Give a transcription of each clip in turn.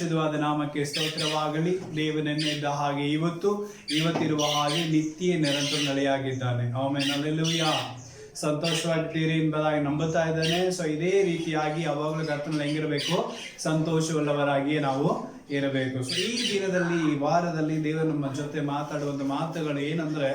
ಪರಿಶುದ್ಧವಾದ ನಾಮಕ್ಕೆ ಸ್ತೋತ್ರವಾಗಲಿ. ದೇವನೆನ್ನಿದ್ದ ಹಾಗೆ ಇವತ್ತಿರುವ ಹಾಗೆ ನಿತ್ಯ ನಿರಂತರ ನೆಲೆಯಾಗಿದ್ದಾನೆ. Amen, hallelujah. ಸಂತೋಷವಾಗಿದ್ದೀರಿ ಎಂಬುದಾಗಿ ನಂಬುತ್ತಾ ಇದ್ದಾನೆ. ಸೊ ಇದೇ ರೀತಿಯಾಗಿ ಯಾವಾಗಲೂ ಕರ್ತನಲ್ಲಿ ಹೆಂಗಿರಬೇಕು, ಸಂತೋಷವುಳ್ಳವರಾಗಿಯೇ ನಾವು ಇರಬೇಕು. ಸೊ ಈ ದಿನದಲ್ಲಿ, ಈ ವಾರದಲ್ಲಿ ದೇವರು ನಮ್ಮ ಜೊತೆ ಮಾತಾಡುವಂಥ ಮಾತುಗಳು ಏನಂದ್ರೆ,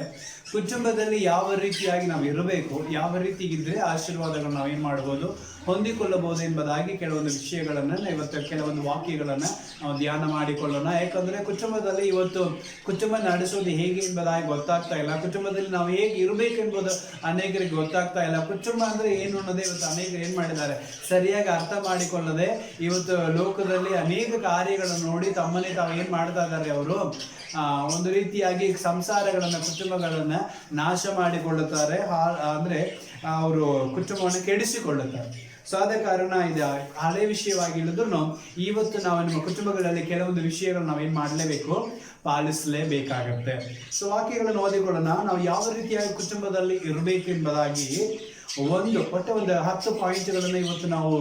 ಕುಟುಂಬದಲ್ಲಿ ಯಾವ ರೀತಿಯಾಗಿ ನಾವು ಇರಬೇಕು, ಯಾವ ರೀತಿ ಇದ್ರೆ ಆಶೀರ್ವಾದಗಳನ್ನು ನಾವು ಏನು ಮಾಡ್ಬೋದು, ಹೊಂದಿಕೊಳ್ಳಬಹುದು ಎಂಬುದಾಗಿ ಕೆಲವೊಂದು ವಿಷಯಗಳನ್ನು ಇವತ್ತು, ಕೆಲವೊಂದು ವಾಕ್ಯಗಳನ್ನು ನಾವು ಧ್ಯಾನ ಮಾಡಿಕೊಳ್ಳೋಣ. ಯಾಕಂದರೆ ಕುಟುಂಬದಲ್ಲಿ ಇವತ್ತು ಕುಟುಂಬ ನಡೆಸೋದು ಹೇಗೆ ಎಂಬುದಾಗಿ ಗೊತ್ತಾಗ್ತಾ ಇಲ್ಲ. ಕುಟುಂಬದಲ್ಲಿ ನಾವು ಹೇಗೆ ಇರಬೇಕು ಎಂಬುದು ಅನೇಕರಿಗೆ ಗೊತ್ತಾಗ್ತಾ ಇಲ್ಲ. ಕುಟುಂಬ ಅಂದರೆ ಏನು ಅನ್ನೋದೇ ಇವತ್ತು ಅನೇಕರು ಏನು ಮಾಡಿದ್ದಾರೆ, ಸರಿಯಾಗಿ ಅರ್ಥ ಮಾಡಿಕೊಳ್ಳದೆ ಇವತ್ತು ಲೋಕದಲ್ಲಿ ಅನೇಕ ಕಾರ್ಯಗಳನ್ನು ನೋಡಿ ತಮ್ಮನ್ನೇ ತಾವು ಏನು ಮಾಡ್ತಾ ಇದ್ದಾರೆ, ಅವರು ಒಂದು ರೀತಿಯಾಗಿ ಸಂಸಾರಗಳನ್ನು, ಕುಟುಂಬಗಳನ್ನು ನಾಶ ಮಾಡಿಕೊಳ್ಳುತ್ತಾರೆ. ಅಂದರೆ ಅವರು ಕುಟುಂಬವನ್ನು ಕೆಡಿಸಿಕೊಳ್ಳುತ್ತಾರೆ. ಸೊ ಆದ ಕಾರಣ ಇದು ಹಳೆ ವಿಷಯವಾಗಿ ಇಳಿದ್ರು ಇವತ್ತು ನಾವು ನಮ್ಮ ಕುಟುಂಬಗಳಲ್ಲಿ ಕೆಲವೊಂದು ವಿಷಯಗಳು ನಾವೇನು ಮಾಡಲೇಬೇಕು, ಪಾಲಿಸಲೇಬೇಕಾಗತ್ತೆ. ಸೊ ವಾಕ್ಯಗಳನ್ನು ಓದಿಕೊಳ್ಳೋಣ. ನಾವು ಯಾವ ರೀತಿಯಾಗಿ ಕುಟುಂಬದಲ್ಲಿ ಇರಬೇಕೆಂಬುದಾಗಿ ಒಂದು 10 ಪಾಯಿಂಟ್ಗಳನ್ನು ಇವತ್ತು ನಾವು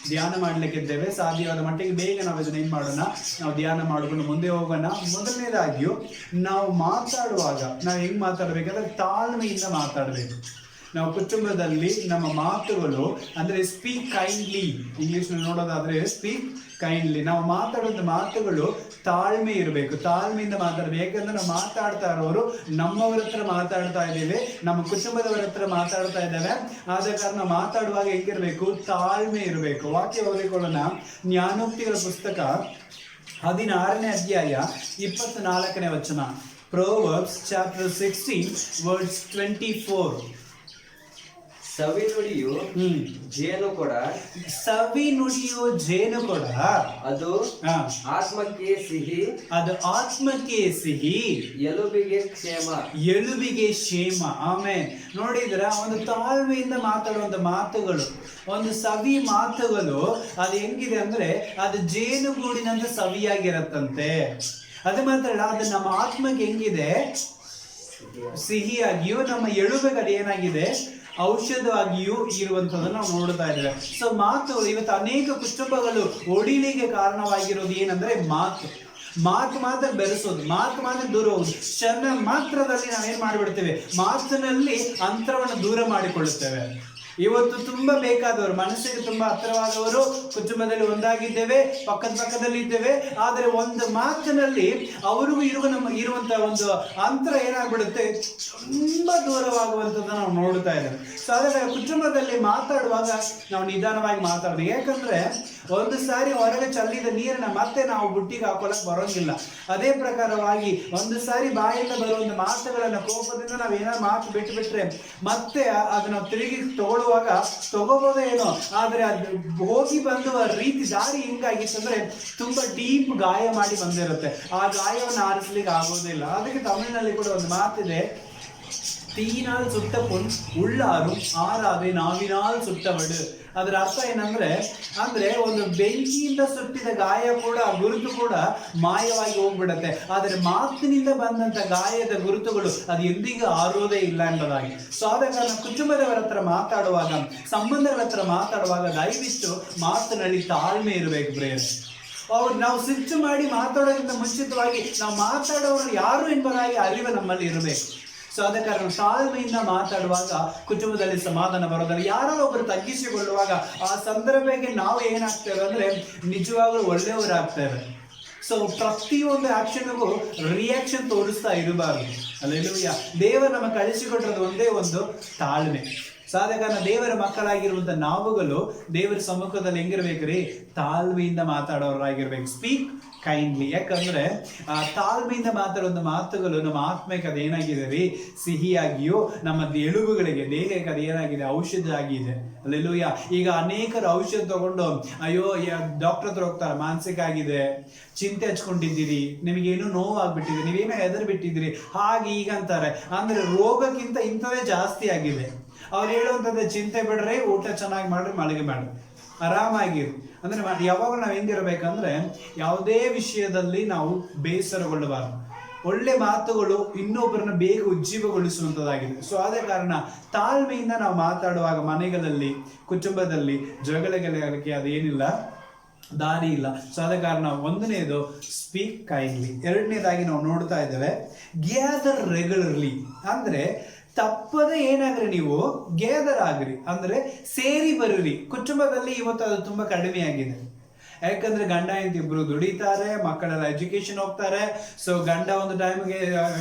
ಧ್ಯಾನ ಮಾಡಲಿಕ್ಕಿದ್ದೇವೆ. ಸಾಧ್ಯವಾದ ಮಟ್ಟಿಗೆ ಬೇಗ ನಾವು ಇದನ್ನ ಏನು ಮಾಡೋಣ, ನಾವು ಧ್ಯಾನ ಮಾಡಿಕೊಂಡು ಮುಂದೆ ಹೋಗೋಣ. ಮೊದಲನೇದಾಗಿಯೂ ನಾವು ಮಾತಾಡುವಾಗ ನಾವು ಹೆಂಗೆ ಮಾತಾಡಬೇಕಂದ್ರೆ ತಾಳ್ಮೆಯಿಂದ ಮಾತಾಡಬೇಕು. ನಾವು ಕುಟುಂಬದಲ್ಲಿ ನಮ್ಮ ಮಾತುಗಳು ಅಂದರೆ ಸ್ಪೀಕ್ ಕೈಂಡ್ಲಿ, ಇಂಗ್ಲೀಷ್ನಲ್ಲಿ ನೋಡೋದಾದ್ರೆ ಸ್ಪೀಕ್ ಕೈಂಡ್ಲಿ. ನಾವು ಮಾತಾಡೋದು ಮಾತುಗಳು ತಾಳ್ಮೆ ಇರಬೇಕು, ತಾಳ್ಮೆಯಿಂದ ಮಾತಾಡಬೇಕು. ಯಾಕಂದ್ರೆ ನಾವು ಮಾತಾಡ್ತಾ ಇರೋರು ನಮ್ಮವರ ಹತ್ರ ಮಾತಾಡ್ತಾ ಇದ್ದೇವೆ, ನಮ್ಮ ಕುಟುಂಬದವರ ಹತ್ರ ಮಾತಾಡ್ತಾ ಇದ್ದೇವೆ. ಆದ ಕಾರಣ ಮಾತಾಡುವಾಗ ಹೆಂಗಿರಬೇಕು, ತಾಳ್ಮೆ ಇರಬೇಕು. ವಾಕ್ಯ ಓದಿಕೊಳ್ಳೋಣ. ಜ್ಞಾನೋಕ್ತಿಗಳ ಪುಸ್ತಕ 16ನೇ ಅಧ್ಯಾಯ 24ನೇ ವಚನ. Proverbs chapter 16 verse 24. ಸವಿ ನುಡಿಯು ಜೇನುಕೊಡ, ಸವಿ ನುಡಿಯು ಜೇನುಕೊಡ, ಅದು ಆತ್ಮಕ್ಕೆ ಸಿಹಿ, ಅದು ಆತ್ಮಕ್ಕೆ ಸಿಹಿ, ಎಲುಬಿಗೆ ಕ್ಷೇಮ, ಎಲುಬಿಗೆ ಕ್ಷೇಮ. ಆಮೇಲೆ ನೋಡಿದ್ರ, ಒಂದು ತಾಳ್ಮೆಯಿಂದ ಮಾತಾಡುವಂತ ಮಾತುಗಳು, ಒಂದು ಸವಿ ಮಾತುಗಳು ಅದು ಹೆಂಗಿದೆ ಅಂದ್ರೆ ಅದು ಜೇನುಗೂಡಿನಂತ ಸವಿಯಾಗಿರತ್ತಂತೆ. ಅದು ಮಾತ್ರ ಅಲ್ಲ, ಅದು ನಮ್ಮ ಆತ್ಮಕ್ಕೆ ಹೆಂಗಿದೆ, ಸಿಹಿಯಾಗಿಯೂ ನಮ್ಮ ಎಲುಬುಗಳು ಏನಾಗಿದೆ, ಔಷಧವಾಗಿಯೂ ಇರುವಂಥದ್ದನ್ನು ನಾವು ನೋಡ್ತಾ ಇದ್ದೇವೆ. ಸೊ ಮಾತು ಇವತ್ತು ಅನೇಕ ಕುಟುಂಬಗಳು ಒಡಿಲಿಗೆ ಕಾರಣವಾಗಿರೋದು ಏನಂದ್ರೆ ಮಾತು ಮಾತ್ರ ಬೆರೆಸೋದು, ಮಾತು ಮಾತ್ರ ದೂರ ಹೋಗುದು. ಕ್ಷಣ ಮಾತ್ರದಲ್ಲಿ ನಾವೇನ್ ಮಾಡಿಬಿಡ್ತೇವೆ, ಮಾತಿನಲ್ಲಿ ಅಂತರವನ್ನು ದೂರ ಮಾಡಿಕೊಳ್ಳುತ್ತೇವೆ. ಇವತ್ತು ತುಂಬಾ ಬೇಕಾದವರು, ಮನಸ್ಸಿಗೆ ತುಂಬಾ ಹತ್ತಿರವಾದವರು, ಕುಟುಂಬದಲ್ಲಿ ಒಂದಾಗಿದ್ದೇವೆ, ಪಕ್ಕದಲ್ಲಿ ಇದ್ದೇವೆ. ಆದರೆ ಒಂದು ಮಾತಿನಲ್ಲಿ ಅವರಿಗೂ ಇರುವಂತಹ ಒಂದು ಅಂತರ ಏನಾಗ್ಬಿಡುತ್ತೆ, ತುಂಬಾ ದೂರವಾಗುವಂಥದ್ದು ನಾವು ನೋಡ್ತಾ ಇದ್ದೇವೆ. ಸೊ ಹಾಗಾದ್ರೆ ಕುಟುಂಬದಲ್ಲಿ ಮಾತಾಡುವಾಗ ನಾವು ನಿಧಾನವಾಗಿ ಮಾತಾಡಬೇಕು. ಯಾಕಂದ್ರೆ ಒಂದು ಸಾರಿ ಹೊರಗೆ ಚೆಲ್ಲಿದ ನೀರನ್ನ ಮತ್ತೆ ನಾವು ಬುಟ್ಟಿಗೆ ಹಾಕೊಳ್ಳಕ್ ಬರೋಂಗಿಲ್ಲ. ಅದೇ ಪ್ರಕಾರವಾಗಿ ಒಂದು ಸಾರಿ ಬಾಯಿಂದ ಬರುವಂತ ಮಾತುಗಳನ್ನ ಕೋಪದಿಂದ ನಾವು ಏನಾದ್ರು ಮಾತು ಬಿಟ್ಟರೆ ಮತ್ತೆ ಅದನ್ನ ತಿರುಗಿ ತಗೋಬೋದೇ ಏನೋ, ಆದ್ರೆ ಅದು ಹೋಗಿ ಬಂದುವ ರೀತಿ ದಾರಿ ಹಿಂಗಾಗಿತ್ತಂದ್ರೆ ತುಂಬಾ ಡೀಪ್ ಗಾಯ ಮಾಡಿ ಬಂದಿರುತ್ತೆ. ಆ ಗಾಯವನ್ನು ಆರಿಸ್ಲಿಕ್ಕೆ ಆಗೋದಿಲ್ಲ. ಅದಕ್ಕೆ ತಮಿಳಿನಲ್ಲಿ ಕೂಡ ಒಂದು ಮಾತಿದೆ, ತೀನಾಲ್ ಸುಟ್ಟ ಪೊನ್ ಉಳ್ಳಾರು ಆರಾದೆ ನಾವಿನಾಲ್ ಸುಟ್ಟವಡು. ಅದರ ಅರ್ಥ ಏನಂದ್ರೆ, ಒಂದು ಬೆಂಕಿಯಿಂದ ಸುಟ್ಟಿದ ಗಾಯ ಕೂಡ, ಗುರುತು ಕೂಡ ಮಾಯವಾಗಿ ಹೋಗ್ಬಿಡತ್ತೆ. ಆದರೆ ಮಾತಿನಿಂದ ಬಂದಂತ ಗಾಯದ ಗುರುತುಗಳು ಅದು ಎಂದಿಗೂ ಆರೋದೇ ಇಲ್ಲ ಎಂಬುದಾಗಿ. ಸೊ ಆದ ಕಾರಣ ಕುಟುಂಬದವರ ಹತ್ರ ಮಾತಾಡುವಾಗ, ಸಂಬಂಧಗಳ ಹತ್ರ ಮಾತಾಡುವಾಗ ದಯವಿಟ್ಟು ಮಾತಿನಲ್ಲಿ ತಾಳ್ಮೆ ಇರಬೇಕು ಪ್ರೇರೆ. ನಾವು ಸಿಟ್ಟು ಮಾಡಿ ಮಾತಾಡೋದ್ರಿಂದ ಮುಂಚಿತವಾಗಿ ನಾವು ಮಾತಾಡೋರು ಯಾರು ಎಂಬುದಾಗಿ ಅರಿವು ನಮ್ಮಲ್ಲಿ ಇರಬೇಕು. ಸೊ ಆದ ಕಾರಣ ತಾಳ್ಮೆಯಿಂದ ಮಾತಾಡುವಾಗ ಕುಟುಂಬದಲ್ಲಿ ಸಮಾಧಾನ ಬರೋದಲ್ಲ. ಯಾರೋ ಒಬ್ಬರು ತಗ್ಗಿಸಿಕೊಳ್ಳುವಾಗ ಆ ಸಂದರ್ಭಕ್ಕೆ ನಾವು ಏನಾಗ್ತೇವೆ ಅಂದ್ರೆ ನಿಜವಾಗ್ಲೂ ಒಳ್ಳೆಯವರಾಗ್ತೇವೆ. ಸೊ ಪ್ರತಿಯೊಂದು ಆಕ್ಷನ್ಗೂ ರಿಯಾಕ್ಷನ್ ತೋರಿಸ್ತಾ ಇರಬಾರ್ದು. ಹಲ್ಲೆಲೂಯಾ. ದೇವರು ನಮ್ಮ ಕಳಿಸಿಕೊಟ್ಟಿರೋದು ಒಂದೇ ಒಂದು ತಾಳ್ಮೆ. ಸಾಧಕನ ದೇವರ ಮಕ್ಕಳಾಗಿರುವಂತ ನಾವುಗಳು ದೇವರ ಸಮ್ಮುಖದಲ್ಲಿ ಹೆಂಗಿರ್ಬೇಕ್ರಿ, ತಾಳ್ಮೆಯಿಂದ ಮಾತಾಡೋರಾಗಿರ್ಬೇಕು. Speak kindly. ಯಾಕಂದ್ರೆ ತಾಳ್ಮೆಯಿಂದ ಮಾತಾಡುವಂತ ಮಾತುಗಳು ನಮ್ಮ ಆತ್ಮಕ್ಕೆ ಅದೇನಾಗಿದೆ ರೀ, ಸಿಹಿಯಾಗಿಯೂ ನಮ್ಮ ಎಲುಬುಗಳಿಗೆ, ದೇಹಕ್ಕೆ ಅದೇನಾಗಿದೆ, ಔಷಧ ಆಗಿದೆ. ಅಲ್ಲೆಲ್ಲೂಯ್ಯ. ಈಗ ಅನೇಕರು ಔಷಧ ತಗೊಂಡು ಅಯ್ಯೋ ಡಾಕ್ಟರ್ ಹತ್ರ ಹೋಗ್ತಾರೆ, ಮಾನಸಿಕ ಆಗಿದೆ, ಚಿಂತೆ ಹಚ್ಕೊಂಡಿದ್ದೀರಿ, ನಿಮಗೇನು ನೋವಾಗ್ಬಿಟ್ಟಿದೆ, ನೀವೇನೋ ಹೆದರ್ ಬಿಟ್ಟಿದ್ದೀರಿ, ಹಾಗೆ ಈಗ ಅಂತಾರೆ. ಅಂದ್ರೆ ರೋಗಕ್ಕಿಂತ ಇಂಥವೇ ಜಾಸ್ತಿ ಆಗಿದೆ. ಅವ್ರು ಹೇಳುವಂಥದ್ದು ಚಿಂತೆ ಬಿಡ್ರಿ, ಊಟ ಚೆನ್ನಾಗಿ ಮಾಡ್ರಿ, ಮಲಗಿ ಮಾಡ್ರಿ, ಆರಾಮಾಗಿರಿ. ಅಂದ್ರೆ ಯಾವಾಗ ನಾವು ಹೆಂಗಿರ್ಬೇಕಂದ್ರೆ ಯಾವುದೇ ವಿಷಯದಲ್ಲಿ ನಾವು ಬೇಸರಗೊಳ್ಳಬಾರದು. ಒಳ್ಳೆ ಮಾತುಗಳು ಇನ್ನೊಬ್ಬರನ್ನ ಬೇಗ ಉಜ್ಜೀವಗೊಳಿಸುವಂಥದ್ದಾಗಿದೆ. ಸೊ ಆದ ಕಾರಣ ತಾಳ್ಮೆಯಿಂದ ನಾವು ಮಾತಾಡುವಾಗ ಮನೆಗಳಲ್ಲಿ, ಕುಟುಂಬದಲ್ಲಿ ಜಗಳಗಳಿಗೆ ಅದೇನಿಲ್ಲ ದಾರಿ ಇಲ್ಲ. ಸೊ ಆದ ಕಾರಣ ಒಂದನೇದು ಸ್ಪೀಕ್ ಕೈಂಡ್ಲಿ. ಎರಡನೇದಾಗಿ ನಾವು ನೋಡ್ತಾ ಇದ್ದೇವೆ ಗ್ಯಾದರ್ ರೆಗ್ಯುಲರ್ಲಿ, ಅಂದ್ರೆ ತಪ್ಪದೆ ಏನಾಗ್ರಿ ನೀವು ಗ್ಯಾದರ್ ಆಗ್ರಿ, ಅಂದ್ರೆ ಸೇರಿ ಬರ್ರಿ. ಕುಟುಂಬದಲ್ಲಿ ಇವತ್ತು ಅದು ತುಂಬಾ ಕಡಿಮೆ ಆಗಿದೆ. ಯಾಕಂದ್ರೆ ಗಂಡ ಹೆಂಡತಿ ಇಬ್ರು ದುಡಿತಾರೆ, ಮಕ್ಕಳೆಲ್ಲ ಎಜುಕೇಶನ್ ಹೋಗ್ತಾರೆ. ಸೊ ಗಂಡ ಒಂದು ಟೈಮ್ಗೆ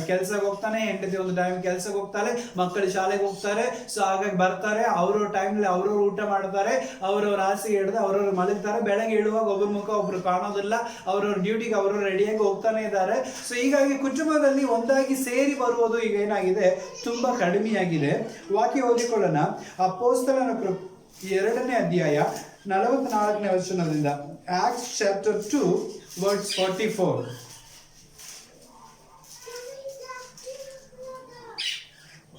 ಕೆಲ್ಸಕ್ಕೆ ಹೋಗ್ತಾನೆ, ಹೆಂಡತಿ ಒಂದು ಟೈಮ್ ಕೆಲ್ಸಕ್ಕೆ ಹೋಗ್ತಾರೆ, ಮಕ್ಕಳು ಶಾಲೆಗೆ ಹೋಗ್ತಾರೆ. ಸೊ ಹಾಗಾಗಿ ಬರ್ತಾರೆ, ಅವ್ರವ್ರ ಟೈಮ್ಲಿ ಅವ್ರವ್ರು ಊಟ ಮಾಡ್ತಾರೆ, ಅವ್ರವ್ರ ಹಾಸಿಗೆ ಹಿಡಿದು ಅವ್ರವ್ರು ಮಲಗ್ತಾರೆ. ಬೆಳಗ್ಗೆ ಹೇಳುವಾಗ ಒಬ್ಬರ ಮುಖ ಒಬ್ರು ಕಾಣೋದಿಲ್ಲ, ಅವ್ರವ್ರ ಡ್ಯೂಟಿಗೆ ಅವರು ರೆಡಿಯಾಗಿ ಹೋಗ್ತಾನೆ ಇದ್ದಾರೆ. ಸೊ ಹೀಗಾಗಿ ಕುಟುಂಬದಲ್ಲಿ ಒಂದಾಗಿ ಸೇರಿ ಬರುವುದು ಈಗ ಏನಾಗಿದೆ, ತುಂಬಾ ಕಡಿಮೆಯಾಗಿದೆ. ವಾಕ್ಯ ಓದಿಕೊಳ್ಳೋಣ. ಅಪೊಸ್ತಲನ 2ನೇ ಅಧ್ಯಾಯ 44ನೇ ವಚನದಿಂದ. Acts chapter 2 verse 44.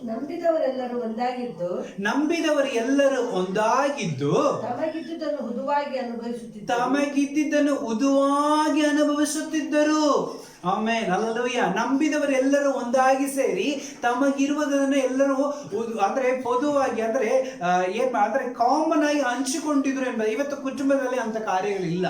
ನಂಬಿದವರೆಲ್ಲರೂ ಒಂದಾಗಿದ್ದು ತಮಗಿದ್ದುದನ್ನು ಹುದುವಾಗಿ ಅನುಭವಿಸುತ್ತಿದ್ದರು. ಆಮೇನ್, ಹಲ್ಲೆಲೂಯಾ. ನಂಬಿದವರೆಲ್ಲರೂ ಒಂದಾಗಿ ಸೇರಿ ತಮಗಿರುವುದನ್ನು ಎಲ್ಲರೂ ಅಂದ್ರೆ ಪೊದುವಾಗಿ ಅಂದ್ರೆ ಅಂದ್ರೆ ಕಾಮನ್ ಆಗಿ ಹಂಚಿಕೊಂಡಿದ್ರು ಎಂಬ. ಇವತ್ತು ಕುಟುಂಬದಲ್ಲಿ ಅಂತ ಕಾರ್ಯಗಳಿಲ್ಲ.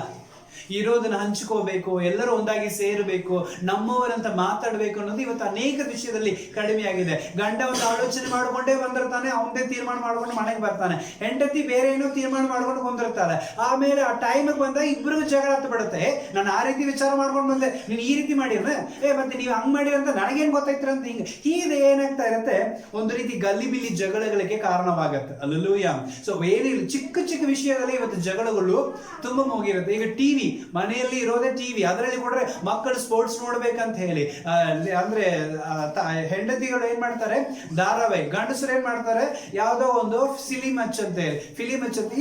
ಇರೋದನ್ನ ಹಂಚ್ಕೋಬೇಕು, ಎಲ್ಲರೂ ಒಂದಾಗಿ ಸೇರಬೇಕು, ನಮ್ಮವರಂತ ಮಾತಾಡಬೇಕು ಅನ್ನೋದು ಇವತ್ತು ಅನೇಕ ವಿಷಯದಲ್ಲಿ ಕಡಿಮೆ ಆಗಿದೆ. ಗಂಡ ಒಂದು ಆಲೋಚನೆ ಮಾಡಿಕೊಂಡೇ ಬಂದಿರ್ತಾನೆ, ಅವನದೇ ತೀರ್ಮಾನ ಮಾಡ್ಕೊಂಡು ಮನೆಗೆ ಬರ್ತಾನೆ. ಹೆಂಡತಿ ಬೇರೆ ಏನೋ ತೀರ್ಮಾನ ಮಾಡ್ಕೊಂಡು ಬಂದಿರ್ತಾರೆ. ಆಮೇಲೆ ಆ ಟೈಮಿಗೆ ಬಂದಾಗ ಇಬ್ಬರಿಗೂ ಜಗಳ ಹತ್ತು ಬಿಡುತ್ತೆ. ನಾನು ಆ ರೀತಿ ವಿಚಾರ ಮಾಡ್ಕೊಂಡು ಬಂದೆ, ನೀನು ಈ ರೀತಿ ಮಾಡಿದ್ರೆ ಮತ್ತೆ ನೀವು ಹಂಗ್ ಮಾಡಿರ ಅಂತ ನನಗೇನ್ ಗೊತ್ತಾಯ್ತರ ಅಂತ ಹೀಗೆ ಏನಾಗ್ತಾ ಇರುತ್ತೆ, ಒಂದು ರೀತಿ ಗಲ್ಲಿಬಿಲಿ ಜಗಳಗಳಿಗೆ ಕಾರಣವಾಗತ್ತೆ. ಹಲ್ಲೆಲೂಯಾ. ಸೊ ಏನಿಲ್ಲ, ಚಿಕ್ಕ ಚಿಕ್ಕ ವಿಷಯದಲ್ಲಿ ಇವತ್ತು ಜಗಳಗಳು ತುಂಬಾ ಹೋಗಿರುತ್ತೆ. ಈಗ ಟಿವಿ, ಮನೆಯಲ್ಲಿ ಇರೋದೇ ಟಿವಿ, ಅದರಲ್ಲಿ ಕೂಡ ಮಕ್ಕಳು ಸ್ಪೋರ್ಟ್ಸ್ ನೋಡ್ಬೇಕಂತ ಹೇಳಿ ಅಂದ್ರೆ ಹೆಂಡತಿಗಳು ಏನ್ ಮಾಡ್ತಾರೆ ಧಾರಾವಾಹಿ, ಗಂಡಸರು ಏನ್ ಮಾಡ್ತಾರೆ ಯಾವ್ದೋ ಒಂದು ಫಿಲಿಂ ಹಚ್ಚಂತೆ.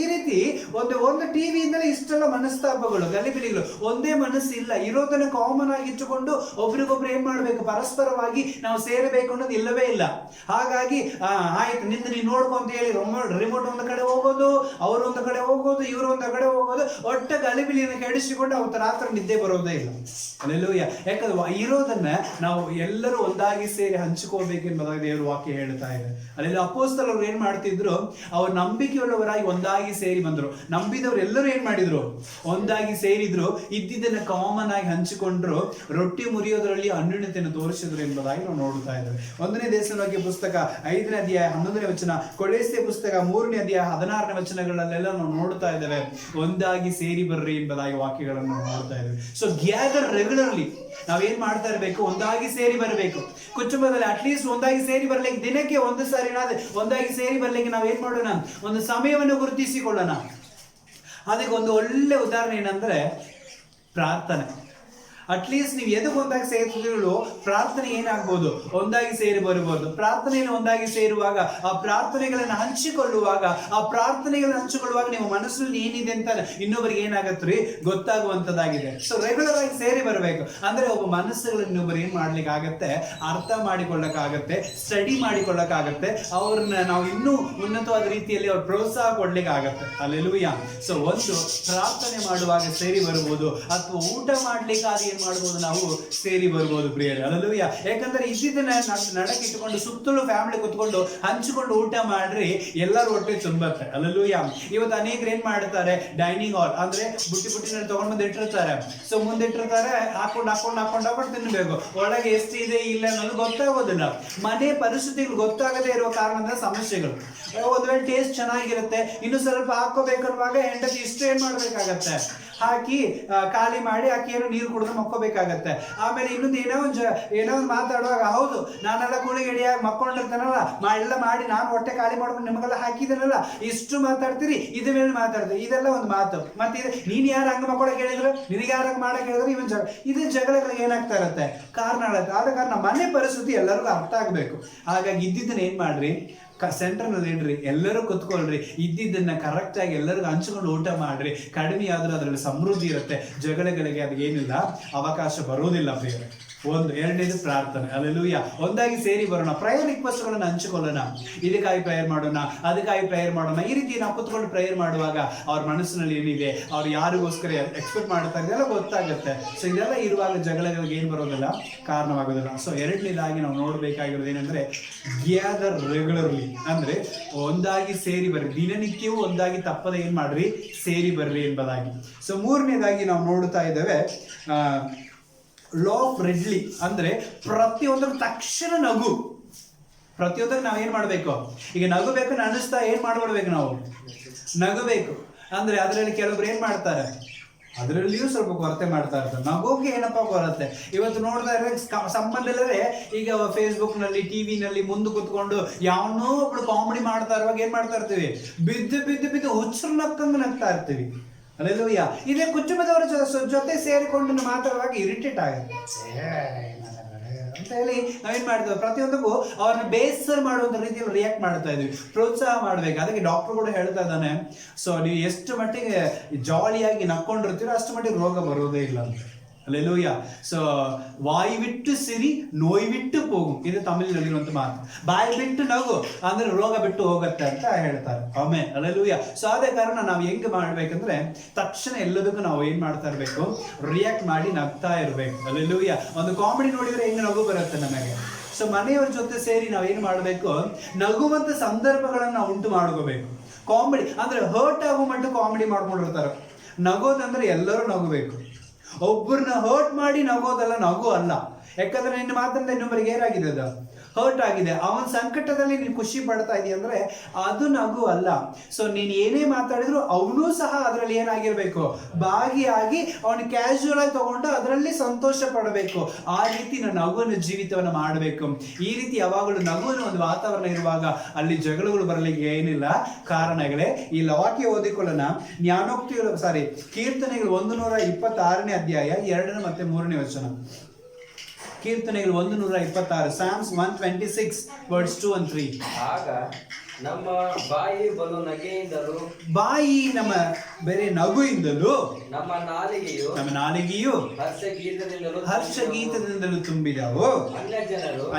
ಈ ರೀತಿ ಒಂದು ಟಿವಿಯಿಂದಲೇ ಇಷ್ಟೆಲ್ಲ ಮನಸ್ತಾಪಗಳು, ಗಲಿಬಿಲಿಗಳು. ಒಂದೇ ಮನಸ್ಸು ಇಲ್ಲ, ಇರೋದನ್ನ ಕಾಮನ್ ಆಗಿ ಇಟ್ಟುಕೊಂಡು ಒಬ್ರಿಗೊಬ್ರು ಏನ್ ಮಾಡ್ಬೇಕು, ಪರಸ್ಪರವಾಗಿ ನಾವು ಸೇರಬೇಕು ಅನ್ನೋದು ಇಲ್ಲವೇ ಇಲ್ಲ. ಹಾಗಾಗಿ ಆಯ್ತು ನಿಂದ ನೀನು ನೋಡ್ಕೊಂತ ಹೇಳಿ ರಿಮೋಟ್ ಒಂದು ಕಡೆ ಹೋಗೋದು, ಅವರು ಒಂದು ಕಡೆ ಹೋಗೋದು, ಇವರು ಒಂದು ಕಡೆ ಹೋಗೋದು, ಒಟ್ಟ ಗಲಿಬಿಲಿಯನ್ನು ಕೆಡಿಸಿಕೊಂಡು ಅವತ್ತು ರಾತ್ರಿ ನಿದ್ದೆ ಬರೋದೇ ಇಲ್ಲ. ಹಲ್ಲೆಲೂಯಾ. ಯಾಕಂದ್ರೆ ಇರೋದನ್ನ ನಾವು ಎಲ್ಲರೂ ಒಂದಾಗಿ ಸೇರಿ ಹಂಚಿಕೋಬೇಕೆಂಬುದಾಗಿ ದೇವರ ವಾಕ್ಯ ಹೇಳ್ತಾ ಇದೆ. ಅಲ್ಲಿ ಅಪೊಸ್ತಲರು ಏನ್ ಮಾಡ್ತಿದ್ರು, ಅವ್ರು ನಂಬಿಕೆಯುಳ್ಳವರಾಗಿ ಒಂದಾಗಿ ಸೇರಿ ಬಂದ್ರು. ನಂಬಿದವರು ಎಲ್ಲರೂ ಏನ್ ಮಾಡಿದ್ರು, ಒಂದಾಗಿ ಸೇರಿದ್ರು, ಇದ್ದಿದ್ದನ್ನ ಕಾಮನ್ ಆಗಿ ಹಂಚಿಕೊಂಡ್ರು, ರೊಟ್ಟಿ ಮುರಿಯೋದ್ರಲ್ಲಿ ಅನ್ಯೋನ್ಯತೆಯನ್ನು ತೋರಿಸಿದ್ರು ಎಂಬುದಾಗಿ ನಾವು ನೋಡ್ತಾ ಇದ್ದೇವೆ. 1ನೇ ದೇಶವಾಕ್ಯ ಪುಸ್ತಕ 5ನೇ ಅಧ್ಯಾಯ 11ನೇ ವಚನ, ಕೊಲೋಸ್ಸೆ ಪುಸ್ತಕ 3ನೇ ಅಧ್ಯಾಯ 16ನೇ ವಚನಗಳಲ್ಲೆಲ್ಲ ನಾವು ನೋಡ್ತಾ ಇದ್ದೇವೆ, ಒಂದಾಗಿ ಸೇರಿ ಬರ್ರಿ ಎಂಬುದಾಗಿ ವಾಕ್ಯಗಳನ್ನು ನೋಡ್ತಾ ಇದ್ದೇವೆ. ಸೊ ಗ್ಯಾದರ್ ರೆಗ್ಯುಲರ್ಲಿ, ನಾವೇನ್ ಮಾಡ್ತಾ ಇರಬೇಕು, ಒಂದಾಗಿ ಸೇರಿ ಬರಬೇಕು. ಕುಟುಂಬದಲ್ಲಿ ಅಟ್ಲೀಸ್ಟ್ ಒಂದಾಗಿ ಸೇರಿ ಬರ್ಲಿಕ್ಕೆ ದಿನಕ್ಕೆ ಒಂದು ಸಾರಿ ಒಂದಾಗಿ ಸೇರಿ ಬರ್ಲಿಕ್ಕೆ ನಾವು ಏನ್ ಮಾಡೋಣ, ಒಂದು ಸಮಯವನ್ನು ಗುರುತಿಸಿಕೊಳ್ಳೋಣ. ಅದಕ್ಕೆ ಒಂದು ಒಳ್ಳೆ ಉದಾಹರಣೆ ಏನಂದ್ರೆ ಪ್ರಾರ್ಥನೆ. ಅಟ್ಲೀಸ್ಟ್ ನೀವು ಎದಕ್ಕೆ ಒಂದಾಗಿ ಸೇರಿದ್ರು, ಪ್ರಾರ್ಥನೆ ಏನಾಗ್ಬೋದು, ಒಂದಾಗಿ ಸೇರಿ ಬರಬಹುದು. ಪ್ರಾರ್ಥನೆಯನ್ನು ಒಂದಾಗಿ ಸೇರುವಾಗ, ಆ ಪ್ರಾರ್ಥನೆಗಳನ್ನು ಹಂಚಿಕೊಳ್ಳುವಾಗ ನಿಮ್ಮ ಮನಸ್ಸಲ್ಲಿ ಏನಿದೆ ಅಂತ ಇನ್ನೊಬ್ಬರಿಗೆ ಏನಾಗತ್ರಿ ಗೊತ್ತಾಗುವಂತದ್ದಾಗಿದೆ. ಸೊ ರೆಗ್ಯುಲರ್ ಆಗಿ ಸೇರಿ ಬರಬೇಕು. ಅಂದ್ರೆ ಒಬ್ಬ ಮನಸ್ಸುಗಳನ್ನು ಇನ್ನೊಬ್ಬರು ಏನ್ ಮಾಡ್ಲಿಕ್ಕೆ ಆಗತ್ತೆ, ಅರ್ಥ ಮಾಡಿಕೊಳ್ಳಕ್ಕಾಗತ್ತೆ, ಸ್ಟಡಿ ಮಾಡಿಕೊಳ್ಳಕ್ಕಾಗತ್ತೆ, ಅವ್ರನ್ನ ನಾವು ಇನ್ನೂ ಉನ್ನತವಾದ ರೀತಿಯಲ್ಲಿ ಅವ್ರ ಪ್ರೋತ್ಸಾಹ ಕೊಡ್ಲಿಕ್ಕೆ ಆಗತ್ತೆ. ಹಲ್ಲೆಲೂಯಾ. ಸೊ ಒಂದು ಪ್ರಾರ್ಥನೆ ಮಾಡುವಾಗ ಸೇರಿ ಬರ್ಬೋದು, ಅಥವಾ ಊಟ ಮಾಡ್ಲಿಕ್ಕಾಗಿ ಏನ್ ಮಾಡ್ಬೋದು, ನಾವು ಸೇರಿ ಬರ್ಬೋದು ಪ್ರಿಯರೇ. ಹಲ್ಲೆಲೂಯಾ. ಯಾಕಂದ್ರೆ ಇದ್ದಿದ್ದನ್ನ ನಡಕ್ಕೆ ಇಟ್ಟುಕೊಂಡು ಸುತ್ತಲೂ ಫ್ಯಾಮಿಲಿ ಕುತ್ಕೊಂಡು ಹಂಚಿಕೊಂಡು ಊಟ ಮಾಡ್ರಿ, ಎಲ್ಲರೂ ಹೊಟ್ಟೆ ತುಂಬತ್ತೆ. ಹಲ್ಲೆಲೂಯಾ. ಇವತ್ತು ಅನೇಕರು ಏನ್ ಮಾಡ್ತಾರೆ, ಡೈನಿಂಗ್ ಹಾಲ್ ಅಂದ್ರೆ ಬುಟ್ಟಿನಲ್ಲಿ ತಗೊಂಡ್ ಬಂದು ಇಟ್ಟಿರ್ತಾರೆ. ಸೊ ಮುಂದೆ ಇಟ್ಟಿರ್ತಾರೆ, ಹಾಕೊಂಡು ತಿನ್ಬೇಕು. ಒಳಗೆ ಎಷ್ಟು ಇದೆ ಇಲ್ಲ ಅನ್ನೋದು ಗೊತ್ತಾಗೋದಿಲ್ಲ. ಮನೆ ಪರಿಸ್ಥಿತಿಗಳು ಗೊತ್ತಾಗದೇ ಇರುವ ಕಾರಣದ ಸಮಸ್ಯೆಗಳು. ಒಂದ್ ವೇಳೆ ಟೇಸ್ಟ್ ಚೆನ್ನಾಗಿರುತ್ತೆ, ಇನ್ನು ಸ್ವಲ್ಪ ಹಾಕೋಬೇಕನ್ನುವಾಗ ಹೆಂಡತಿ ಇಷ್ಟು ಏನ್ ಮಾಡ್ಬೇಕಾಗತ್ತೆ, ಹಾಕಿ ಖಾಲಿ ಮಾಡಿ ಆಕಿ ಏನೋ ನೀರು ಕುಡಿದು ಮಕ್ಕೋಬೇಕಾಗತ್ತೆ. ಆಮೇಲೆ ಇನ್ನೊಂದು ಏನೋ ಒಂದು ಮಾತಾಡುವಾಗ, ಹೌದು ನಾನೆಲ್ಲ ಕೂಳಿಗೆಡಿಯಾಗಿ ಮಕ್ಕೊಂಡಿರ್ತಾನಲ್ಲ, ಎಲ್ಲ ಮಾಡಿ ನಾನು ಹೊಟ್ಟೆ ಖಾಲಿ ಮಾಡ್ಕೊಂಡು ನಿಮಗೆಲ್ಲ ಹಾಕಿದ್ದೇನಲ್ಲ, ಇಷ್ಟು ಮಾತಾಡ್ತೀರಿ, ಇದ್ರ ಮೇಲೆ ಮಾತಾಡ್ತೀರಿ, ಇದೆಲ್ಲ ಒಂದು ಮಾತು. ಮತ್ತೆ ನೀನ್ ಯಾರು ಹಂಗ ಮಕ್ಕೊಳಕ್ ಹೇಳಿದ್ರು, ನಿನಗೆ ಯಾರು ಹಂಗ ಮಾಡಕ್ ಹೇಳಿದ್ರು, ಇವನ್ ಇದೇ ಜಗಳಗಳಿಗೆ ಏನಾಗ್ತಾ ಇರತ್ತೆ, ಕಾರಣ ಆಗುತ್ತೆ. ಆದ ಕಾರಣ ಮನೆ ಪರಿಸ್ಥಿತಿ ಎಲ್ಲರಿಗೂ ಅರ್ಥ ಆಗ್ಬೇಕು. ಹಾಗಾಗಿ ಇದ್ದಿದ್ದನ್ನ ಏನ್ ಮಾಡ್ರಿ, ಸೆಂಟರ್ನಲ್ಲಿ ಇಡ್ರಿ, ಎಲ್ಲರೂ ಕುತ್ಕೊಳ್ರಿ, ಇದ್ದಿದ್ದನ್ನ ಕರೆಕ್ಟ್ ಆಗಿ ಎಲ್ಲರಿಗೂ ಹಂಚಿಕೊಂಡು ಊಟ ಮಾಡ್ರಿ. ಕಡಿಮೆ ಆದ್ರೂ ಅದರಲ್ಲಿ ಸಮೃದ್ಧಿ ಇರುತ್ತೆ, ಜಗಳಗಳಿಗೆ ಅದು ಏನಿಲ್ಲ ಅವಕಾಶ ಬರೋದಿಲ್ಲ ಪ್ರಿಯರೇ. ಎರಡನೇದು ಪ್ರಾರ್ಥನೆ. ಹಲ್ಲೆಲೂಯ. ಒಂದಾಗಿ ಸೇರಿ ಬರೋಣ, ಪ್ರೇಯರ್ ರಿಕ್ವೆಸ್ಟ್ಗಳನ್ನು ಹಂಚಿಕೊಳ್ಳೋಣ. ಇದಕ್ಕಾಗಿ ಪ್ರೇಯರ್ ಮಾಡೋಣ, ಅದಕ್ಕಾಗಿ ಪ್ರೇಯರ್ ಮಾಡೋಣ. ಈ ರೀತಿ ನಾವು ಕುತ್ಕೊಂಡು ಪ್ರೇಯರ್ ಮಾಡುವಾಗ ಅವ್ರ ಮನಸ್ಸಿನಲ್ಲಿ ಏನಿದೆ, ಅವ್ರು ಯಾರಿಗೋಸ್ಕರ ಎಕ್ಸ್ಪೆಕ್ಟ್ ಮಾಡ್ತಾ ಇದೆಲ್ಲ ಗೊತ್ತಾಗುತ್ತೆ. ಸೊ ಇದೆಲ್ಲ ಇರುವಾಗ ಜಗಳಗಳಿಗೆ ಏನು ಬರೋದಿಲ್ಲ, ಕಾರಣವಾಗೋದಿಲ್ಲ. ಸೊ ಎರಡನೇದಾಗಿ ನಾವು ನೋಡಬೇಕಾಗಿರೋದು ಏನಂದ್ರೆ ಗ್ಯಾದರ್ ರೆಗ್ಯುಲರ್ಲಿ, ಅಂದ್ರೆ ಒಂದಾಗಿ ಸೇರಿ ಬರ್ರಿ, ದಿನನಿತ್ಯವೂ ಒಂದಾಗಿ ತಪ್ಪದೆ ಏನ್ ಮಾಡ್ರಿ, ಸೇರಿ ಬರ್ರಿ ಎಂಬುದಾಗಿ. ಸೊ ಮೂರನೇದಾಗಿ ನಾವು ನೋಡ್ತಾ ಇದ್ದೇವೆ ಲಾ ಆಫ್ ರೆಡ್ಲಿ, ಅಂದ್ರೆ ಪ್ರತಿಯೊಂದರ ತಕ್ಷಣ ನಗು. ಪ್ರತಿಯೊಂದಕ್ಕೆ ನಾವು ಏನ್ ಮಾಡ್ಬೇಕು, ಈಗ ನಗಬೇಕು ಅನಿಸ್ತಾ ಏನ್ ಮಾಡ್ಬಿಡ್ಬೇಕು, ನಾವು ನಗಬೇಕು. ಅಂದ್ರೆ ಅದರಲ್ಲಿ ಕೆಲವೊಬ್ರು ಏನ್ ಮಾಡ್ತಾರೆ, ಅದರಲ್ಲಿಯೂ ಸ್ವಲ್ಪ ಕೊರತೆ ಮಾಡ್ತಾ ಇರ್ತಾರೆ. ನಗೋಕೆ ಏನಪ್ಪ ಕೊರತೆ. ಇವತ್ತು ನೋಡ್ತಾ ಇದ್ರೆ ಸಂಬಂಧ ಇಲ್ಲದೆ ಈಗ ಫೇಸ್ಬುಕ್ ನಲ್ಲಿ, ಟಿವಿನಲ್ಲಿ ಮುಂದೆ ಕುತ್ಕೊಂಡು ಯಾವನೋ ಒಬ್ಳು ಕಾಮಿಡಿ ಮಾಡ್ತಾ ಇರುವಾಗ ಏನ್ ಮಾಡ್ತಾ ಇರ್ತೀವಿ, ಬಿದ್ದು ಬಿದ್ದು ಬಿದ್ದು ಹುಚ್ಚರು ನಕ್ಕಂಗೆ ನಗ್ತಾ ಇರ್ತೀವಿ. ಅಲ್ಲೆಲ್ಲೂಯ್ಯ. ಇದೇ ಕುಟುಂಬದವರ ಜೊತೆ ಸೇರಿಕೊಂಡು ಮಾತಾಡುವಾಗ ಇರಿಟೇಟ್ ಆಗುತ್ತೆ ಅಂತ ಹೇಳಿ ನಾವೇನ್ ಮಾಡ್ತೇವೆ, ಪ್ರತಿಯೊಂದಕ್ಕೂ ಅವ್ರನ್ನ ಬೇಸರ ಮಾಡುವಂತ ರೀತಿಯಲ್ಲಿ ರಿಯಾಕ್ಟ್ ಮಾಡ್ತಾ ಇದ್ವಿ. ಪ್ರೋತ್ಸಾಹ ಮಾಡ್ಬೇಕು. ಅದಕ್ಕೆ ಡಾಕ್ಟರ್ ಕೂಡ ಹೇಳ್ತಾ ಇದ್ದಾನೆ, ಸೊ ನೀವು ಎಷ್ಟು ಮಟ್ಟಿಗೆ ಜಾಲಿಯಾಗಿ ನಕ್ಕೊಂಡಿರ್ತೀರೋ ಅಷ್ಟು ಮಟ್ಟಿಗೆ ರೋಗ ಬರೋದೇ ಇಲ್ಲ ಅಂತ. ಅಲ್ಲೆಲೂಯ್ಯ. ಸೊ ವಾಯಿ ಬಿಟ್ಟು ಸಿರಿ, ನೋಯ್ ಬಿಟ್ಟು ಹೋಗು, ಇದು ತಮಿಳಿನಲ್ಲಿರುವಂತ ಮಾತು. ಬಾಯಿ ಬಿಟ್ಟು ನಗು ಅಂದ್ರೆ ರೋಗ ಬಿಟ್ಟು ಹೋಗುತ್ತೆ ಅಂತ ಹೇಳ್ತಾರೆ. ಆಮೇಲೆ ಅಲ್ಲೆಲೂಯ್ಯ. ಸೊ ಅದೇ ಕಾರಣ ನಾವು ಹೆಂಗ್ ಮಾಡ್ಬೇಕಂದ್ರೆ ತಕ್ಷಣ ಎಲ್ಲದಕ್ಕೂ ನಾವು ಏನ್ ಮಾಡ್ತಾ ಇರ್ಬೇಕು, ರಿಯಾಕ್ಟ್ ಮಾಡಿ ನಗ್ತಾ ಇರ್ಬೇಕು. ಅಲ್ಲೆಲೂಯ್ಯ. ಒಂದು ಕಾಮಿಡಿ ನೋಡಿದ್ರೆ ಹೆಂಗ್ ನಗು ಬರುತ್ತೆ ನಮಗೆ. ಸೊ ಮನೆಯವ್ರ ಜೊತೆ ಸೇರಿ ನಾವ್ ಏನ್ ಮಾಡ್ಬೇಕು, ನಗುವಂತ ಸಂದರ್ಭಗಳನ್ನ ನಾವು ಉಂಟು ಮಾಡ್ಕೋಬೇಕು. ಕಾಮಿಡಿ ಅಂದ್ರೆ ಹರ್ಟ್ ಆಗೋ ಮಟ್ಟ ಕಾಮಿಡಿ ಮಾಡ್ಕೊಂಡಿರ್ತಾರೆ. ನಗೋದಂದ್ರೆ ಎಲ್ಲರೂ ನಗಬೇಕು. ಒಬ್ಬರನ್ನ ಹರ್ಟ್ ಮಾಡಿ ನಗೋದಲ್ಲ, ನಗು ಅಲ್ಲ. ಯಾಕಂದ್ರೆ ನಿನ್ನ ಮಾತಂದ್ರೆ ಇನ್ನೊಬ್ಬರಿಗೆ ಏನಾಗಿದೆ, ಅದು ಹರ್ಟ್ ಆಗಿದೆ. ಅವನ ಸಂಕಟದಲ್ಲಿ ನೀನು ಖುಷಿ ಪಡ್ತಾ ಇದೀಯ ಅಂದ್ರೆ ಅದು ನಗು ಅಲ್ಲ. ಸೊ ನೀನು ಏನೇ ಮಾತಾಡಿದ್ರು ಅವನು ಸಹ ಅದರಲ್ಲಿ ಏನಾಗಿರ್ಬೇಕು, ಭಾಗಿಯಾಗಿ ಅವನು ಕ್ಯಾಶುವಲ್ ಆಗಿ ತಗೊಂಡು ಅದರಲ್ಲಿ ಸಂತೋಷ ಪಡಬೇಕು. ಆ ರೀತಿ ನಾವು ನಗುವಿನ ಜೀವಿತವನ್ನು ಮಾಡಬೇಕು. ಈ ರೀತಿ ಯಾವಾಗಲೂ ನಗುವಿನ ಒಂದು ವಾತಾವರಣ ಇರುವಾಗ ಅಲ್ಲಿ ಜಗಳಗಳು ಬರಲಿಕ್ಕೆ ಏನಿಲ್ಲ ಕಾರಣಗಳೇ ಇಲ್ಲ. ವಾಕ್ಯ ಓದಿಕೊಳ್ಳೋಣ. ಜ್ಞಾನೋಕ್ತಿಗಳು ಕೀರ್ತನೆಗಳು 126ನೇ ಅಧ್ಯಾಯ 2 ಮತ್ತು 3ನೇ ವಚನ. ಕೀರ್ತನೆಗಳು 126, Psalms 126 verse 2 and 3. ಆಗ ನಮ್ಮ ಬಾಯಿ ಬಲು ನಗೆಯಿಂದಲೂ, ಬಾಯಿ ನಮ್ಮ ಬೇರೆ ನಗುಯಿಂದಲೂ, ನಮ್ಮ ನಾಲಿಗೆಯು ಹರ್ಷಗೀತದಿಂದಲೂ ತುಂಬಿದವು.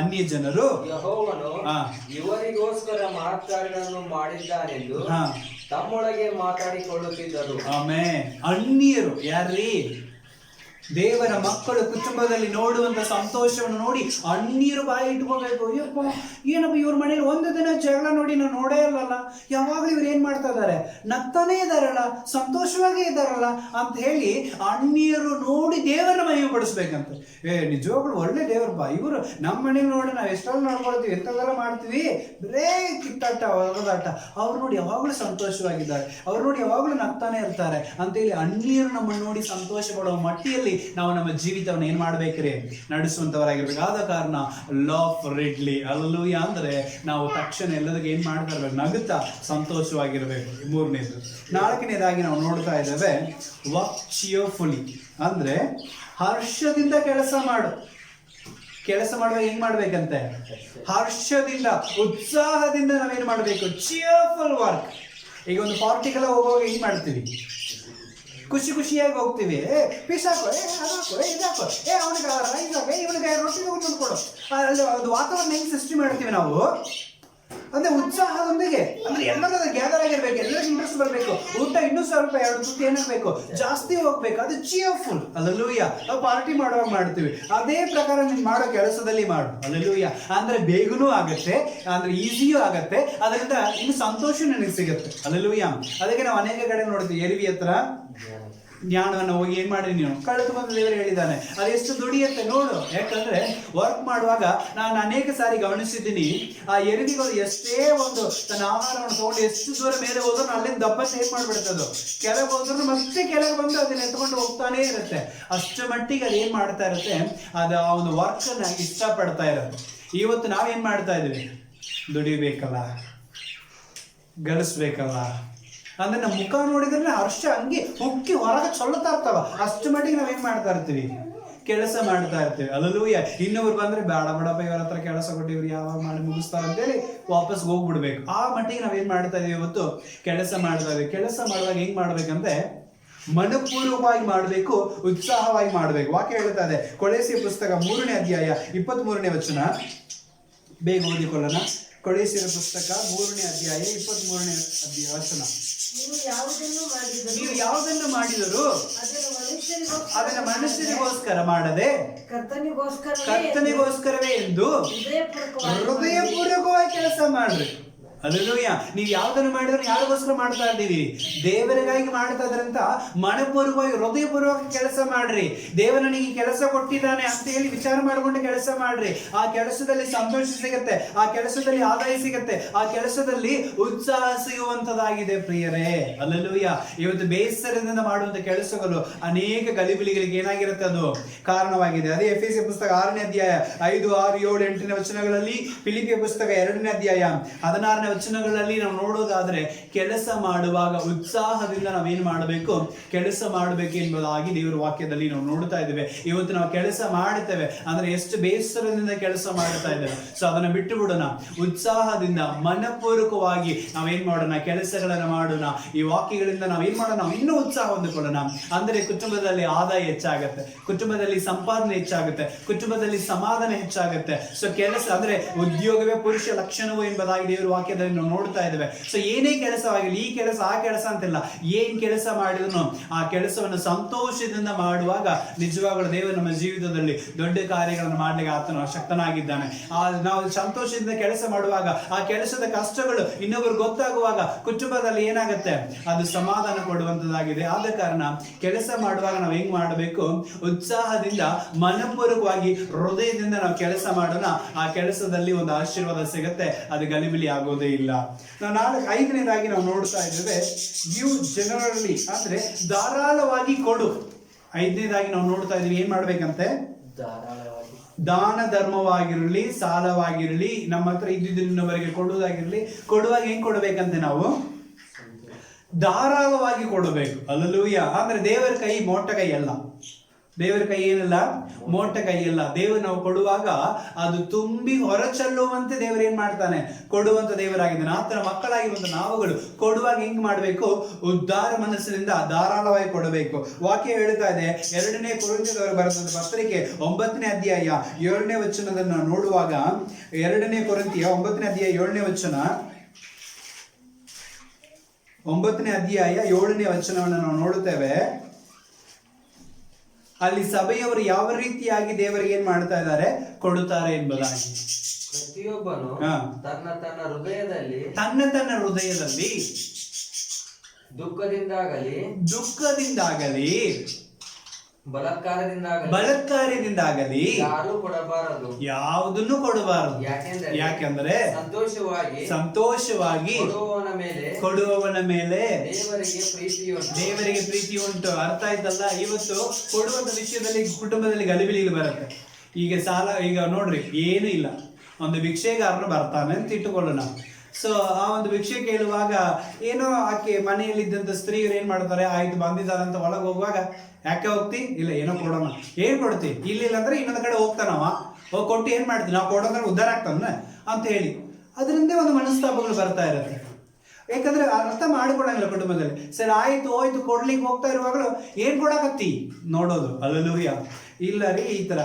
ಅನ್ಯ ಜನರು ಯೆಹೋವನು ಇವರಿಗೋಸ್ಕರ ಮಹತ್ಕಾರ್ಯಗಳನ್ನು ಮಾಡಿದ್ದಾನೆಂದು ತಮ್ಮೊಳಗೆ ಮಾತಾಡಿಕೊಳ್ಳುತ್ತಿದ್ದರು. ಆಮೆನ್. ಅನ್ಯರು ಯಾರ್ರೀ? ದೇವರ ಮಕ್ಕಳು ಕುಟುಂಬದಲ್ಲಿ ನೋಡುವಂತ ಸಂತೋಷವನ್ನು ನೋಡಿ ಅನ್ಯರು ಬಾಯಿ ಇಟ್ಕೋಬೇಕು. ಅಯ್ಯಪ್ಪ ಏನಪ್ಪ ಇವ್ರ ಮನೇಲಿ ಒಂದು ದಿನ ಜಗಳ ನೋಡಿ ನಾವು ನೋಡೇ ಇಲ್ಲಲ್ಲ, ಯಾವಾಗಲೂ ಇವ್ರು ಏನ್ ಮಾಡ್ತಾ ಇದಾರೆ, ನಗ್ತಾನೇ ಇದಾರಲ್ಲ, ಸಂತೋಷವಾಗೇ ಇದಾರಲ್ಲ ಅಂತ ಹೇಳಿ ಅನ್ಯರು ನೋಡಿ ದೇವರ ಮಹಿಮೆ ಪಡಿಸ್ಬೇಕಂತ. ನಿಜವಾಗ್ಲು ಒಳ್ಳೆ ದೇವರಪ್ಪ ಇವರು. ನಮ್ಮ ಮನೇಲಿ ನೋಡಿ ನಾವು ಎಷ್ಟೆಲ್ಲ ನೋಡ್ಕೊಳ್ತೀವಿ, ಎಂತೆಲ್ಲ ಮಾಡ್ತೀವಿ, ಬರೇ ಕಿತ್ತಾಟ ಹೊರದಾಟ. ಅವ್ರು ನೋಡಿ ಯಾವಾಗಲೂ ಸಂತೋಷವಾಗಿದ್ದಾರೆ, ಅವ್ರು ನೋಡಿ ಯಾವಾಗಲೂ ನಗ್ತಾನೆ ಇರ್ತಾರೆ ಅಂತೇಳಿ ಅನ್ಯರು ನಮ್ಮನ್ನು ನೋಡಿ ಸಂತೋಷ ಪಡುವ ಮಟ್ಟಿಯಲ್ಲಿ ನಾವು ನಮ್ಮ ಜೀವಿತವನ್ನು ಏನ್ ಮಾಡ್ಬೇಕ್ರಿ, ನಡೆಸುವಂತವರಾಗಿರ್ಬೇಕು. ಆದ ಕಾರಣ ಲಾ ಆಫ್ ರೆಡ್ಲಿ, ಹಲ್ಲೆಲೂಯಾ, ಅಂದ್ರೆ ನಾವು ತಕ್ಷಣ ಎಲ್ಲದಕ್ಕೆ ಏನ್ ಮಾಡ್ತಾ ಇರ್ಬೇಕು, ನಗುತ್ತಾ ಸಂತೋಷವಾಗಿರ್ಬೇಕು. 3ನೇದು. 4ನೇದಾಗಿ ನಾವು ನೋಡ್ತಾ ಇದ್ದೇವೆ ವರ್ಕ್ ಚಿಯರ್ಫುಲಿ, ಅಂದ್ರೆ ಹರ್ಷದಿಂದ ಕೆಲಸ ಮಾಡು. ಕೆಲಸ ಮಾಡುವಾಗ ಹೆಂಗ್ ಮಾಡ್ಬೇಕಂತೆ, ಹರ್ಷದಿಂದ, ಉತ್ಸಾಹದಿಂದ ನಾವೇನ್ ಮಾಡ್ಬೇಕು, ಚಿಯರ್ಫುಲ್ ವರ್ಕ್. ಈಗ ಒಂದು ಪಾರ್ಟಿಗೆಲ್ಲ ಹೋಗುವಾಗ ಹೆಂಗ್ ಮಾಡ್ತೀವಿ, ಖುಷಿ ಖುಷಿಯಾಗಿ ಹೋಗ್ತೀವಿ. ಪೀಸ್ ಹಾಕೋ, ಅದಾಕೋ, ಇದಾಕೋ, ಅವನಿಗೆ ರೈಸ್ ಹಾಕೋ, ಇವನಿಗೆ ರೊಟ್ಟಿ ಕೊಡು. ಅಲ್ಲಿ ಒಂದು ವಾತಾವರಣ ಹೆಂಗ್ ಸೃಷ್ಟಿ ಮಾಡ್ತೀವಿ ನಾವು, ಅಂದ್ರೆ ಉತ್ಸಾಹದೊಂದಿಗೆ. ಅಂದ್ರೆ ಎಲ್ಲರೂ ಗ್ಯಾದರ್ ಆಗಿರ್ಬೇಕು, ಎಲ್ಲರಿಗೂ ಇಂಟ್ರೆಸ್ಟ್ ಬರಬೇಕು. ಊಟ ಇನ್ನೂ ಸ್ವಲ್ಪ 2 ತುತ್ತು ಏನಾಗಬೇಕು, ಜಾಸ್ತಿ ಹೋಗ್ಬೇಕು. ಅದು ಚಿಯರ್ಫುಲ್. ಅಲ್ಲೆಲೂಯ್ಯ. ನಾವು ಪಾರ್ಟಿ ಮಾಡುವಾಗ ಮಾಡ್ತೀವಿ, ಅದೇ ಪ್ರಕಾರ ನೀನು ಮಾಡೋ ಕೆಲಸದಲ್ಲಿ ಮಾಡು. ಅಲ್ಲೆಲೂಯ್ಯ. ಅಂದ್ರೆ ಬೇಗನೂ ಆಗತ್ತೆ, ಅಂದ್ರೆ ಈಸಿಯೂ ಆಗತ್ತೆ, ಅದರಿಂದ ಇನ್ನು ಸಂತೋಷ ನನಗೆ ಸಿಗುತ್ತೆ. ಅಲ್ಲೆಲೂಯ್ಯ. ಅದಕ್ಕೆ ನಾವು ಅನೇಕ ಕಡೆ ನೋಡ್ತೀವಿ, ಎರಿವಿ ಹತ್ರ ಜ್ಞಾನವನ್ನು ಹೋಗಿ ಏನ್ ಮಾಡಿ ನೀನು ಕಳೆದು ಬಂದ ದೇವರು ಹೇಳಿದ್ದಾನೆ, ಅದೆಷ್ಟು ದುಡಿಯುತ್ತೆ ನೋಡು. ಯಾಕಂದ್ರೆ ವರ್ಕ್ ಮಾಡುವಾಗ ನಾನು ಅನೇಕ ಸಾರಿ ಗಮನಿಸಿದ್ದೀನಿ, ಆ ಎರಿವಿಗಳು ಎಷ್ಟೇ ಒಂದು ತನ್ನ ಆಹಾರವನ್ನು ತಗೊಂಡು ಎಷ್ಟು ದೂರ ಮೇಲೆ ಹೋದ್ರು ಅಲ್ಲಿಂದ ದಪ್ಪ ಏನ್ ಮಾಡ್ಬಿಡ್ತದೋ, ಕೆಳಗೆ ಹೋದ್ರು ಮತ್ತೆ ಕೆಳಗೆ ಬಂದು ಅದನ್ನ ಎತ್ಕೊಂಡು ಹೋಗ್ತಾನೆ ಇರುತ್ತೆ. ಅಷ್ಟು ಮಟ್ಟಿಗೆ ಅದು ಏನ್ ಮಾಡ್ತಾ ಇರುತ್ತೆ, ಅದು ಆ ಒಂದು ವರ್ಕ್ ಅನ್ನ ಇಷ್ಟಪಡ್ತಾ ಇರುತ್ತೆ. ಇವತ್ತು ನಾವೇನ್ ಮಾಡ್ತಾ ಇದೀವಿ, ದುಡಿಬೇಕಲ್ಲ, ಗಳಿಸ್ಬೇಕಲ್ಲ, ಅಂದ್ರೆ ನಮ್ಮ ಮುಖ ನೋಡಿದ್ರೆ ಹರ್ಷ ಹಂಗೆ ಹುಕ್ಕಿ ಹೊರಗೆ ಚೊಲ್ಲತಾ ಇರ್ತಾವ. ಅಷ್ಟು ಮಟ್ಟಿಗೆ ನಾವೇನ್ ಮಾಡ್ತಾ ಇರ್ತೀವಿ, ಕೆಲಸ ಮಾಡ್ತಾ ಇರ್ತೀವಿ. ಅಲ್ಲೂಯ್ಯ. ಇನ್ನೊಬ್ರು ಬಂದ್ರೆ ಬೇಡ ಬಿಡಪ್ಪ, ಇವ್ರ ಹತ್ರ ಕೆಲಸ ಕೊಟ್ಟಿವ್ರು ಯಾವಾಗ ಮಾಡಿ ಮುಗಿಸ್ತಾರ ಅಂತೇಳಿ ವಾಪಸ್ ಹೋಗ್ಬಿಡ್ಬೇಕು. ಆ ಮಟ್ಟಿಗೆ ನಾವೇನ್ ಮಾಡ್ತಾ ಇದೀವಿ, ಇವತ್ತು ಕೆಲಸ ಮಾಡ್ತಾ ಇದೀವಿ. ಕೆಲಸ ಮಾಡುವಾಗ ಹೆಂಗ್ ಮಾಡ್ಬೇಕಂದ್ರೆ ಮನಪೂರ್ವಕವಾಗಿ ಮಾಡಬೇಕು, ಉತ್ಸಾಹವಾಗಿ ಮಾಡಬೇಕು. ವಾಕ್ಯ ಹೇಳ್ತಾ ಇದೆ ಕೊಲೋಸ್ಯ ಪುಸ್ತಕ 3ನೇ ಅಧ್ಯಾಯ 23ನೇ ವಚನ. ಬೇಗ ಓದಿಕೊಳ್ಳೋಣ. ಕೊಲೋಸ್ಯರ ಪುಸ್ತಕ 3ನೇ ಅಧ್ಯಾಯ 23ನೇ ವಚನ. ನೀವು ಯಾವುದನ್ನು ಮಾಡಿದರೂ ಅದನ್ನ ಮನುಷ್ಯರಿಗೋಸ್ಕರ ಮಾಡದೆ ಕರ್ತನಿಗೋಸ್ಕರವೇ ಎಂದು ಹೃದಯಪೂರ್ವಕವಾಗಿ ಕೆಲಸ ಮಾಡ್ರಿ. ಅಲ್ಲೆಲೂಯಾ. ನೀವು ಯಾವ್ದನ್ನು ಮಾಡಿದ್ರೆ ಯಾರಿಗೋಸ್ಕರ ಮಾಡ್ತಾ ಇದ್ದೀವಿ? ದೇವರಿಗಾಗಿ ಮಾಡ್ತಾ ಇದ್ರಂತ ಮನಪೂರ್ವಕವಾಗಿ ಹೃದಯಪೂರ್ವಕ ಕೆಲಸ ಮಾಡ್ರಿ. ದೇವ ನನಗೆ ಕೆಲಸ ಕೊಟ್ಟಿದ್ದಾನೆ ಅಂತ ಹೇಳಿ ವಿಚಾರ ಮಾಡಿಕೊಂಡು ಕೆಲಸ ಮಾಡ್ರಿ. ಆ ಕೆಲಸದಲ್ಲಿ ಸಂತೋಷ ಸಿಗತ್ತೆ, ಆ ಕೆಲಸದಲ್ಲಿ ಆದಾಯ ಸಿಗತ್ತೆ, ಆ ಕೆಲಸದಲ್ಲಿ ಉತ್ಸಾಹ ಸಿಗುವಂತದಾಗಿದೆ ಪ್ರಿಯರೇ. ಅಲ್ಲೆಲೂಯಾ. ಇವತ್ತು ಬೇಸರದಿಂದ ಮಾಡುವಂತ ಕೆಲಸಗಳು ಅನೇಕ ಗಲಿಬಿಲಿಗಳಿಗೆ ಏನಾಗಿರುತ್ತೆ, ಅದು ಕಾರಣವಾಗಿದೆ. ಅದೇ ಎಫೆಸ ಪುಸ್ತಕ 6ನೇ ಅಧ್ಯಾಯ 5, 6, 7, 8ನೇ ವಚನಗಳಲ್ಲಿ, ಫಿಲಿಪಿಯ ಪುಸ್ತಕ 2ನೇ ಅಧ್ಯಾಯ 16ನೇ ವಚನಗಳಲ್ಲಿ ನಾವು ನೋಡೋದಾದ್ರೆ ಕೆಲಸ ಮಾಡುವಾಗ ಉತ್ಸಾಹದಿಂದ ನಾವೇನ್ ಮಾಡಬೇಕು, ಕೆಲಸ ಮಾಡಬೇಕು ಎಂಬುದಾಗಿ ದೇವರ ವಾಕ್ಯದಲ್ಲಿ ನಾವು ನೋಡ್ತಾ ಇದ್ದೇವೆ. ಇವತ್ತು ನಾವು ಕೆಲಸ ಮಾಡುತ್ತೇವೆ ಅಂದ್ರೆ ಎಷ್ಟು ಬೇಸರದಿಂದ ಕೆಲಸ ಮಾಡ್ತಾ ಇದ್ದೇವೆ. ಸೊ ಅದನ್ನ ಬಿಟ್ಟು ಬಿಡೋಣ. ಉತ್ಸಾಹದಿಂದ ಮನಪೂರ್ವಕವಾಗಿ ನಾವೇನ್ ಮಾಡೋಣ, ಕೆಲಸಗಳನ್ನ ಮಾಡೋಣ. ಈ ವಾಕ್ಯಗಳಿಂದ ನಾವೇನ್ ಮಾಡೋಣ, ನಾವು ಇನ್ನೂ ಉತ್ಸಾಹ ಹೊಂದಿಕೊಳ್ಳೋಣ. ಅಂದ್ರೆ ಕುಟುಂಬದಲ್ಲಿ ಆದಾಯ ಹೆಚ್ಚಾಗತ್ತೆ, ಕುಟುಂಬದಲ್ಲಿ ಸಂಪಾದನೆ ಹೆಚ್ಚಾಗುತ್ತೆ, ಕುಟುಂಬದಲ್ಲಿ ಸಮಾಧಾನ ಹೆಚ್ಚಾಗುತ್ತೆ. ಸೊ ಕೆಲಸ ಅಂದ್ರೆ ಉದ್ಯೋಗವೇ ಪುರುಷ ಲಕ್ಷಣವು ಎಂಬುದಾಗಿ ದೇವರ ವಾಕ್ಯದಲ್ಲಿ ನಾವು ನೋಡ್ತಾ ಇದ್ದೇವೆ. ಸೊ ಏನೇ ಕೆಲಸವಾಗಲಿ, ಈ ಕೆಲಸ ಆ ಕೆಲಸ ಅಂತಿಲ್ಲ, ಏನ್ ಕೆಲಸ ಮಾಡಿದ್ರು ಆ ಕೆಲಸವನ್ನು ಸಂತೋಷದಿಂದ ಮಾಡುವಾಗ ನಿಜವಾಗಲೂ ದೇವರು ನಮ್ಮ ಜೀವಿತದಲ್ಲಿ ದೊಡ್ಡ ಕಾರ್ಯಗಳನ್ನು ಮಾಡ್ಲಿಕ್ಕೆ ಆತನು ಶಕ್ತನಾಗಿದ್ದಾನೆ. ನಾವು ಸಂತೋಷದಿಂದ ಕೆಲಸ ಮಾಡುವಾಗ ಆ ಕೆಲಸದ ಕಷ್ಟಗಳು ಇನ್ನೊಬ್ಬರು ಗೊತ್ತಾಗುವಾಗ ಕುಟುಂಬದಲ್ಲಿ ಏನಾಗುತ್ತೆ, ಅದು ಸಮಾಧಾನ ಕೊಡುವಂತದ್ದಾಗಿದೆ. ಆದ ಕಾರಣ ಕೆಲಸ ಮಾಡುವಾಗ ನಾವು ಹೆಂಗ್ ಮಾಡಬೇಕು, ಉತ್ಸಾಹದಿಂದ ಮನಪೂರ್ವಕವಾಗಿ ಹೃದಯದಿಂದ ನಾವು ಕೆಲಸ ಮಾಡೋಣ. ಆ ಕೆಲಸದಲ್ಲಿ ಒಂದು ಆಶೀರ್ವಾದ ಸಿಗುತ್ತೆ, ಅದು ಗಲಿಬಿಲಿ ಆಗೋದೇ ಇಲ್ಲ. ನಾವು 5ನೇದಾಗಿ ನಾವು ನೋಡ್ತಾ ಇದ್ದೇವೆ, ಗಿವ್ ಜನರಲಿ ಅಂದ್ರೆ ಧಾರಾಳವಾಗಿ ಕೊಡು. 5ನೇದಾಗಿ ನಾವು ನೋಡ್ತಾ ಇದ್ದೀವಿ ಏನ್ ಮಾಡ್ಬೇಕಂತೆ, ದಾನ ಧರ್ಮವಾಗಿರಲಿ, ಸಾಲವಾಗಿರಲಿ, ನಮ್ಮ ಹತ್ರ ಇದ್ದಿದ್ದವರಿಗೆ ಕೊಡುವುದಾಗಿರ್ಲಿ, ಕೊಡುವಾಗ ಹೆಂಗ್ ಕೊಡ್ಬೇಕಂತೆ, ನಾವು ಧಾರಾಳವಾಗಿ ಕೊಡಬೇಕು. ಅಲ್ಲೂಯ್ಯ. ಅಂದ್ರೆ ದೇವರ ಕೈ ಮೋಟ ಕೈ ಅಲ್ಲ, ದೇವರ ಕೈ ಏನಲ್ಲ, ಮೋಟ ಕೈ ಅಲ್ಲ. ದೇವರು ನಾವು ಕೊಡುವಾಗ ಅದು ತುಂಬಿ ಹೊರಚಲ್ಲುವಂತೆ ದೇವರು ಏನ್ ಮಾಡ್ತಾನೆ, ಕೊಡುವಂತ ದೇವರಾಗಿದ್ದಾನೆ. ಆತನ ಮಕ್ಕಳಾಗಿರುವಂತ ನಾವುಗಳು ಕೊಡುವಾಗ ಹೆಂಗ್ ಮಾಡ್ಬೇಕು, ಉದ್ಧಾರ ಮನಸ್ಸಿನಿಂದ ಧಾರಾಳವಾಗಿ ಕೊಡಬೇಕು. ವಾಕ್ಯ ಹೇಳ್ತಾ ಇದೆ 2ನೇ ಕೊರಿಂಥದವರು ಬರೆದ ಪತ್ರಿಕೆ 9ನೇ ಅಧ್ಯಾಯ 7ನೇ ವಚನದನ್ನ ನೋಡುವಾಗ, 2ನೇ ಕೊರಿಂಥಿಯ 9ನೇ ಅಧ್ಯಾಯ 7ನೇ ವಚನ, 9ನೇ ಅಧ್ಯಾಯ 7ನೇ ವಚನವನ್ನು ನಾವು ನೋಡುತ್ತೇವೆ. ಅಲ್ಲಿ ಸಭೆಯವರು ಯಾವ ರೀತಿಯಾಗಿ ದೇವರಿಗೆ ಏನ್ ಮಾಡ್ತಾ ಇದ್ದಾರೆ, ಕೊಡುತ್ತಾರೆ ಎಂಬುದಾಗಿ. ಪ್ರತಿಯೊಬ್ಬನು ತನ್ನ ತನ್ನ ಹೃದಯದಲ್ಲಿ ದುಃಖದಿಂದಾಗಲಿ ಬಲಾತ್ಕಾರದಿಂದಾಗಲಿ ಯಾವುದನ್ನು ಕೊಡಬಾರದು. ಯಾಕೆಂದ್ರೆ ಸಂತೋಷವಾಗಿ ಕೊಡುವವನ ಮೇಲೆ ದೇವರಿಗೆ ಪ್ರೀತಿ ಉಂಟು. ಅರ್ಥ ಆಯ್ತಲ್ಲ. ಇವತ್ತು ಕೊಡುವಂತ ವಿಷಯದಲ್ಲಿ ಕುಟುಂಬದಲ್ಲಿ ಗಲಿಬಿಲಿಗೆ ಬರುತ್ತೆ. ಈಗ ನೋಡ್ರಿ, ಏನು ಇಲ್ಲ, ಒಂದು ಭಿಕ್ಷೆಗಾರನು ಬರ್ತಾನೆ ಅಂತ ಇಟ್ಟುಕೊಳ್ಳೋಣ. ಸೊ ಆ ಒಂದು ಭಿಕ್ಷೆ ಕೇಳುವಾಗ ಏನೋ ಆಕೆ ಮನೆಯಲ್ಲಿದ್ದಂತ ಸ್ತ್ರೀಯರು ಏನ್ ಮಾಡ್ತಾರೆ, ಆಯ್ತು ಬಂದಿದ್ದಾರಂತ ಒಳಗೆ ಹೋಗುವಾಗ, ಯಾಕೆ ಹೋಗ್ತಿ, ಇಲ್ಲ ಏನೋ ಕೊಡೋಣ, ಏನ್ ಕೊಡ್ತಿ, ಇಲ್ಲ ಅಂದ್ರೆ ಇನ್ನೊಂದ್ ಕಡೆ ಹೋಗ್ತಾನವ, ಕೊಟ್ಟು ಏನ್ ಮಾಡ್ತೀನಿ, ನಾವು ಕೊಡೋದ್ರೆ ಉದ್ಧಾರ ಆಗ್ತಾನ ಅಂತ ಹೇಳಿ ಅದರಿಂದ ಒಂದು ಮನಸ್ತಾಪಗಳು ಬರ್ತಾ ಇರುತ್ತೆ. ಯಾಕಂದ್ರೆ ಅರ್ಥ ಮಾಡಿಕೊಡಂಗಿಲ್ಲ ಕುಟುಂಬದಲ್ಲಿ. ಸರಿ ಆಯ್ತು ಹೋಯ್ತು ಕೊಡ್ಲಿಕ್ಕೆ ಹೋಗ್ತಾ ಇರುವಾಗಲೂ ಏನ್ ಕೊಡಕತ್ತಿ ನೋಡೋದು. ಅಲ್ಲೂಯ್ಯ. ಇಲ್ಲ ರೀ, ಈ ತರ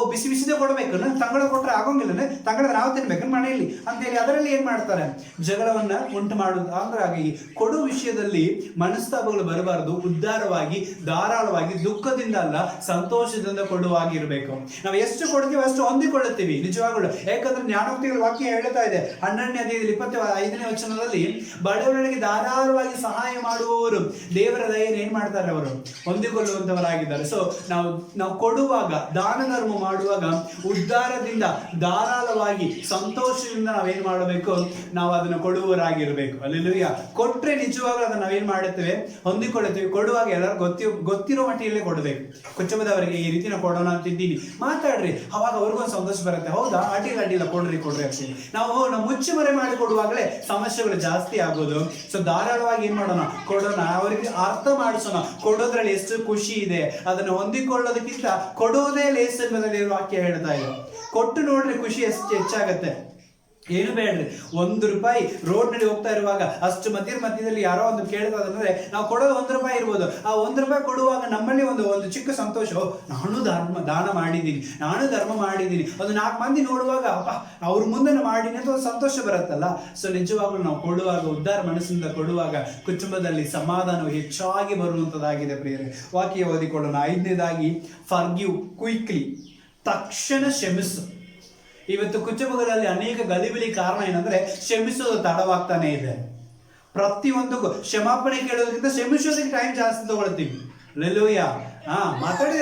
ಬಿಸಿ ಬಿಸಿದೇ ಕೊಡ್ಬೇಕು, ತಂಗಳ ಕೊಟ್ರೆ ಆಗೋಂಗಿಲ್ಲ, ತಂಗಳ ನಾವು ತಿನ್ಬೇಕು ಮನೆಯಲ್ಲಿ ಅಂತ ಹೇಳಿ ಅದರಲ್ಲಿ ಏನ್ ಮಾಡ್ತಾರೆ, ಜಗಳವನ್ನ ಉಂಟು ಮಾಡುದು. ಹಾಗಾಗಿ ಕೊಡುವ ವಿಷಯದಲ್ಲಿ ಮನಸ್ತಾಪಗಳು ಬರಬಾರದು. ಉದ್ಧಾರವಾಗಿ ಧಾರಾಳವಾಗಿ ದುಃಖದಿಂದ ಅಲ್ಲ, ಸಂತೋಷದಿಂದ ಕೊಡುವಾಗಿರ್ಬೇಕು. ನಾವು ಎಷ್ಟು ಕೊಡ್ತೀವಿ ಅಷ್ಟು ಹೊಂದಿಕೊಳ್ಳುತ್ತೀವಿ ನಿಜವಾಗಲು. ಯಾಕಂದ್ರೆ ಜ್ಞಾನೋಕ್ತಿಗಳ ವಾಕ್ಯ ಹೇಳ್ತಾ ಇದೆ 12ನೇ ಅಧ್ಯಾಯದಲ್ಲಿ 25ನೇ ವಚನದಲ್ಲಿ, ಬಡವರಿಗೆ ಧಾರಾಳವಾಗಿ ಸಹಾಯ ಮಾಡುವವರು ದೇವರ ದಯೆಯನ್ನು ಏನ್ ಮಾಡ್ತಾರೆ, ಅವರು ಹೊಂದಿಕೊಳ್ಳುವಂತವರಾಗಿದ್ದಾರೆ. ಸೊ ನಾವು ಕೊಡುವಾಗ, ದಾನ ಧರ್ಮ ಮಾಡುವಾಗ ಉದ್ಧಾರದಿಂದ ಧಾರಾಳವಾಗಿ ಸಂತೋಷದಿಂದ ನಾವೇನ್ ಮಾಡಬೇಕು, ನಾವು ಅದನ್ನು ಕೊಡುವವರಾಗಿರ್ಬೇಕು. ಅಲ್ಲೆಲ್ಲೂಯ್ಯ. ಕೊಟ್ರೆ ನಿಜವಾಗ್ಲೂ ಅದನ್ನ ನಾವೇನ್ ಮಾಡುತ್ತೇವೆ, ಹೊಂದಿಕೊಳ್ಳುತ್ತೇವೆ. ಕೊಡುವಾಗ ಎಲ್ಲರೂ ಗೊತ್ತಿರೋ ಮಟ್ಟಿಯಲ್ಲೇ ಕೊಡಬೇಕು. ಕುಟುಂಬದವರಿಗೆ ಈ ರೀತಿ ನಾವು ಕೊಡೋಣ ಅಂತಿದ್ದೀನಿ ಮಾತಾಡ್ರಿ, ಅವಾಗ ಅವ್ರಿಗೊಂದು ಸಂತೋಷ ಬರುತ್ತೆ. ಹೌದಾ, ಅಡ್ಡಿಲ್ಲ ಕೊಡ್ರಿ ಅಂತ. ನಾವು ಮುಚ್ಚು ಮರೆ ಮಾಡಿ ಕೊಡುವಾಗಲೇ ಸಮಸ್ಯೆಗಳು ಜಾಸ್ತಿ ಆಗೋದು. ಸೊ ಧಾರಾಳವಾಗಿ ಏನ್ ಮಾಡೋಣ, ಕೊಡೋಣ, ಅವರಿಗೆ ಅರ್ಥ ಮಾಡಿಸೋಣ. ಕೊಡೋದ್ರಲ್ಲಿ ಎಷ್ಟು ಖುಷಿ ಇದೆ, ಅದನ್ನು ಹೊಂದಿಕೊಳ್ಳೋದಕ್ಕಿಂತ ಕೊಡೋದೇ ಲೇಸ್ ಎಂಬುದಾಗಿ ದೇವರ ವಾಕ್ಯ ಹೇಳ್ತಾ ಇದೆ. ಕೊಟ್ಟು ನೋಡ್ರಿ ಖುಷಿ ಎಷ್ಟು ಹೆಚ್ಚಾಗತ್ತೆ. ಏನು ಬೇಡ್ರಿ, ₹1 ರೋಡ್ ನಲ್ಲಿ ಹೋಗ್ತಾ ಇರುವಾಗ ಅಷ್ಟು ಮಧ್ಯದಲ್ಲಿ ಯಾರೋ ಒಂದು ಕೇಳ್ತಾ ಅಂದ್ರೆ ನಾವು ಕೊಡೋದು ₹1 ಇರ್ಬೋದು. ಆ ₹1 ಕೊಡುವಾಗ ನಮ್ಮಲ್ಲಿ ಒಂದು ಚಿಕ್ಕ ಸಂತೋಷ, ನಾನು ದಾನ ಮಾಡಿದ್ದೀನಿ, ನಾನು ಧರ್ಮ ಮಾಡಿದ್ದೀನಿ, ಒಂದು 4 ಮಂದಿ ನೋಡುವಾಗ ಅಪ್ಪ ಅವ್ರ ಮುಂದೆ ಮಾಡಿನಿ ಅಂತ ಒಂದು ಸಂತೋಷ ಬರುತ್ತಲ್ಲ. ಸೊ ನಿಜವಾಗ್ಲೂ ನಾವು ಕೊಡುವಾಗ, ಉದ್ಧಾರ ಮನಸ್ಸಿಂದ ಕೊಡುವಾಗ ಕುಟುಂಬದಲ್ಲಿ ಸಮಾಧಾನವು ಹೆಚ್ಚಾಗಿ ಬರುವಂತದ್ದಾಗಿದೆ ಪ್ರಿಯರೇ. ವಾಕ್ಯ ಓದಿಕೊಳ್ಳೋಣ. 5ನೇದಾಗಿ ಫರ್ಗಿವ್ ಕ್ವಿಕ್ಲಿ, ತಕ್ಷಣ ಕ್ಷಮಿಸು. ಇವತ್ತು ಕುಟುಂಬಗಳಲ್ಲಿ ಅನೇಕ ಗಲಿಬಿಲಿ ಕಾರಣ ಏನಂದ್ರೆ ಕ್ಷಮಿಸೋದು ತಡವಾಗ್ತಾನೆ ಇದೆ. ಪ್ರತಿಯೊಂದಕ್ಕೂ ಕ್ಷಮಾಪಣೆ ಕೇಳೋದಕ್ಕಿಂತ ಕ್ಷಮಿಸೋದಕ್ಕೆ ಟೈಮ್ ಜಾಸ್ತಿ ತಗೊಳ್ತೀವಿ. ಲೆಲೂಯ. ಮಾತಾಡಿ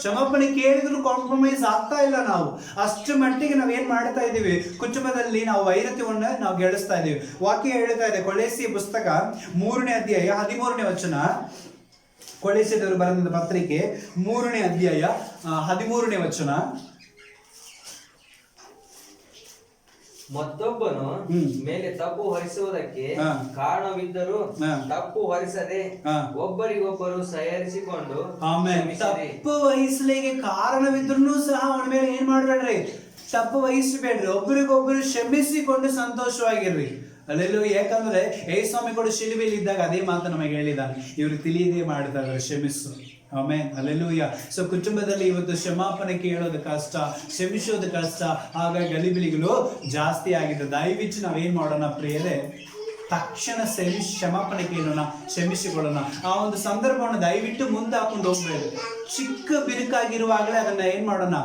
ಕ್ಷಮಾಪಣೆ ಕೇಳಿದ್ರು ಕಾಂಪ್ರಮೈಸ್ ಆಗ್ತಾ ಇಲ್ಲ. ನಾವು ಅಷ್ಟು ಮಟ್ಟಿಗೆ ನಾವೇನ್ ಮಾಡ್ತಾ ಇದೀವಿ, ಕುಟುಂಬದಲ್ಲಿ ನಾವು ವೈರತ್ಯವನ್ನ ನಾವು ಗೆಳಿಸ್ತಾ ಇದೀವಿ. ವಾಕ್ಯ ಹೇಳ್ತಾ ಇದೆ, ಕೊಲೋಸ್ಯ ಪುಸ್ತಕ 3ನೇ ಅಧ್ಯಾಯ 13ನೇ ವಚನ. ಕೊಲೋಸ್ಯದವರು ಬರೆದ ಪತ್ರಿಕೆ 3ನೇ ಅಧ್ಯಾಯ 13ನೇ ವಚನ. ಮತ್ತೊಬ್ಬನು ಮೇಲೆ ತಪ್ಪು ಹೊರಿಸುವುದಕ್ಕೆ ಕಾರಣವಿದ್ದರೂ ತಪ್ಪು ಹೊರಿಸದೆ ಒಬ್ಬರಿಗೊಬ್ಬರು ಸಹರಿಸಿಕೊಂಡು. ಆಮೇಲೆ ತಪ್ಪು ವಹಿಸ್ಲಿಕ್ಕೆ ಕಾರಣವಿದ್ರೂ ಸಹ ಅವನ ಮೇಲೆ ಏನ್ ಮಾಡ್ಬೇಡ್ರಿ, ತಪ್ಪು ವಹಿಸಬೇಡ್ರಿ. ಒಬ್ಬರಿಗೊಬ್ಬರು ಕ್ಷಮಿಸಿಕೊಂಡು ಸಂತೋಷವಾಗಿರ್ರಿ. ಅಲ್ಲೆಲ್ಲೂ ಯಾಕಂದ್ರೆ ಸ್ವಾಮಿಗಳು ಶಿಲುಬೆಯಲ್ಲಿ ಇದ್ದಾಗ ಅದೇ ಮಾತು ನಮಗೆ ಹೇಳಿದ್ದಾನೆ, ಇವರು ತಿಳಿಯದೇ ಮಾಡ್ತಾರೆ, ಕ್ಷಮಿಸು. ಆಮೇನ್, ಅಲ್ಲೆಲ್ಲೂಯ್ಯ. ಸೊ ಕುಟುಂಬದಲ್ಲಿ ಇವತ್ತು ಕ್ಷಮಾಪಣೆ ಕೇಳೋದು ಕಷ್ಟ, ಕ್ಷಮಿಸೋದು ಕಷ್ಟ, ಹಾಗಾಗಿ ಗಲಿಬಿಲಿಗಳು ಜಾಸ್ತಿ ಆಗಿದೆ. ದಯವಿಟ್ಟು ನಾವೇನ್ ಮಾಡೋಣ ಪ್ರಿಯರೇ, ತಕ್ಷಣ ಕ್ಷಮಾಪಣೆ ಕೇಳೋಣ, ಕ್ಷಮಿಸಿಕೊಳ್ಳೋಣ. ಆ ಒಂದು ಸಂದರ್ಭವನ್ನು ದಯವಿಟ್ಟು ಮುಂದೆ ಹಾಕೊಂಡು ಹೋಗ್ಬೇಡಿ. ಚಿಕ್ಕ ಬಿರುಕಾಗಿರುವಾಗಲೇ ಅದನ್ನ ಏನ್ ಮಾಡೋಣ,